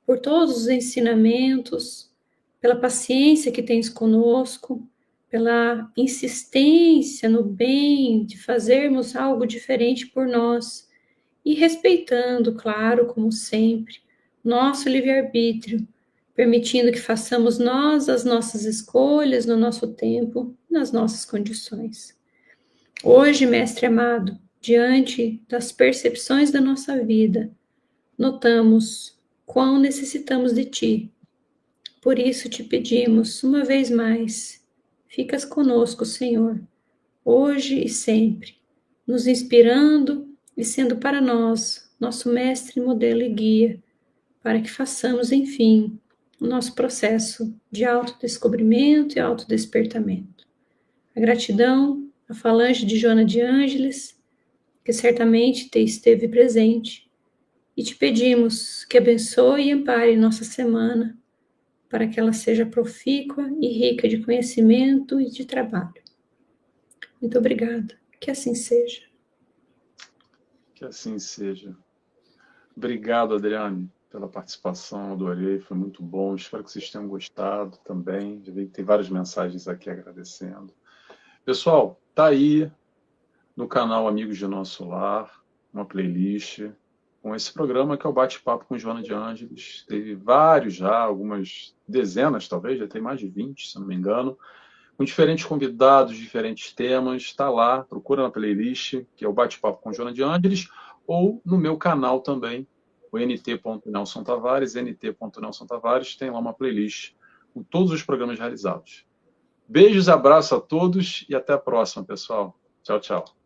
por todos os ensinamentos, pela paciência que tens conosco, pela insistência no bem de fazermos algo diferente por nós e respeitando, claro, como sempre, nosso livre-arbítrio, permitindo que façamos nós as nossas escolhas no nosso tempo, nas nossas condições. Hoje, Mestre amado, diante das percepções da nossa vida, notamos quão necessitamos de Ti. Por isso te pedimos, uma vez mais, ficas conosco, Senhor, hoje e sempre, nos inspirando e sendo para nós nosso mestre, modelo e guia, para que façamos, enfim, o nosso processo de autodescobrimento e autodespertamento. A gratidão, a falange de Joana de Ângeles, que certamente te esteve presente, e te pedimos que abençoe e ampare nossa semana, para que ela seja profícua e rica de conhecimento e de trabalho. Muito obrigada. Que assim seja. Que assim seja. Obrigado, Adriane, pela participação. Adorei, foi muito bom. Espero que vocês tenham gostado também. Já vi que tem várias mensagens aqui agradecendo. Pessoal, tá aí no canal Amigos de Nosso Lar, uma playlist com esse programa que é o Bate-Papo com Joana de Ângeles. Teve vários já, algumas dezenas talvez, já tem mais de 20, se não me engano, com diferentes convidados, diferentes temas. Está lá, procura na playlist, que é o Bate-Papo com Joana de Ângeles, ou no meu canal também, o nt.nelson Tavares, nt.nelson Tavares, tem lá uma playlist com todos os programas realizados. Beijos, abraço a todos e até a próxima, pessoal. Tchau, tchau.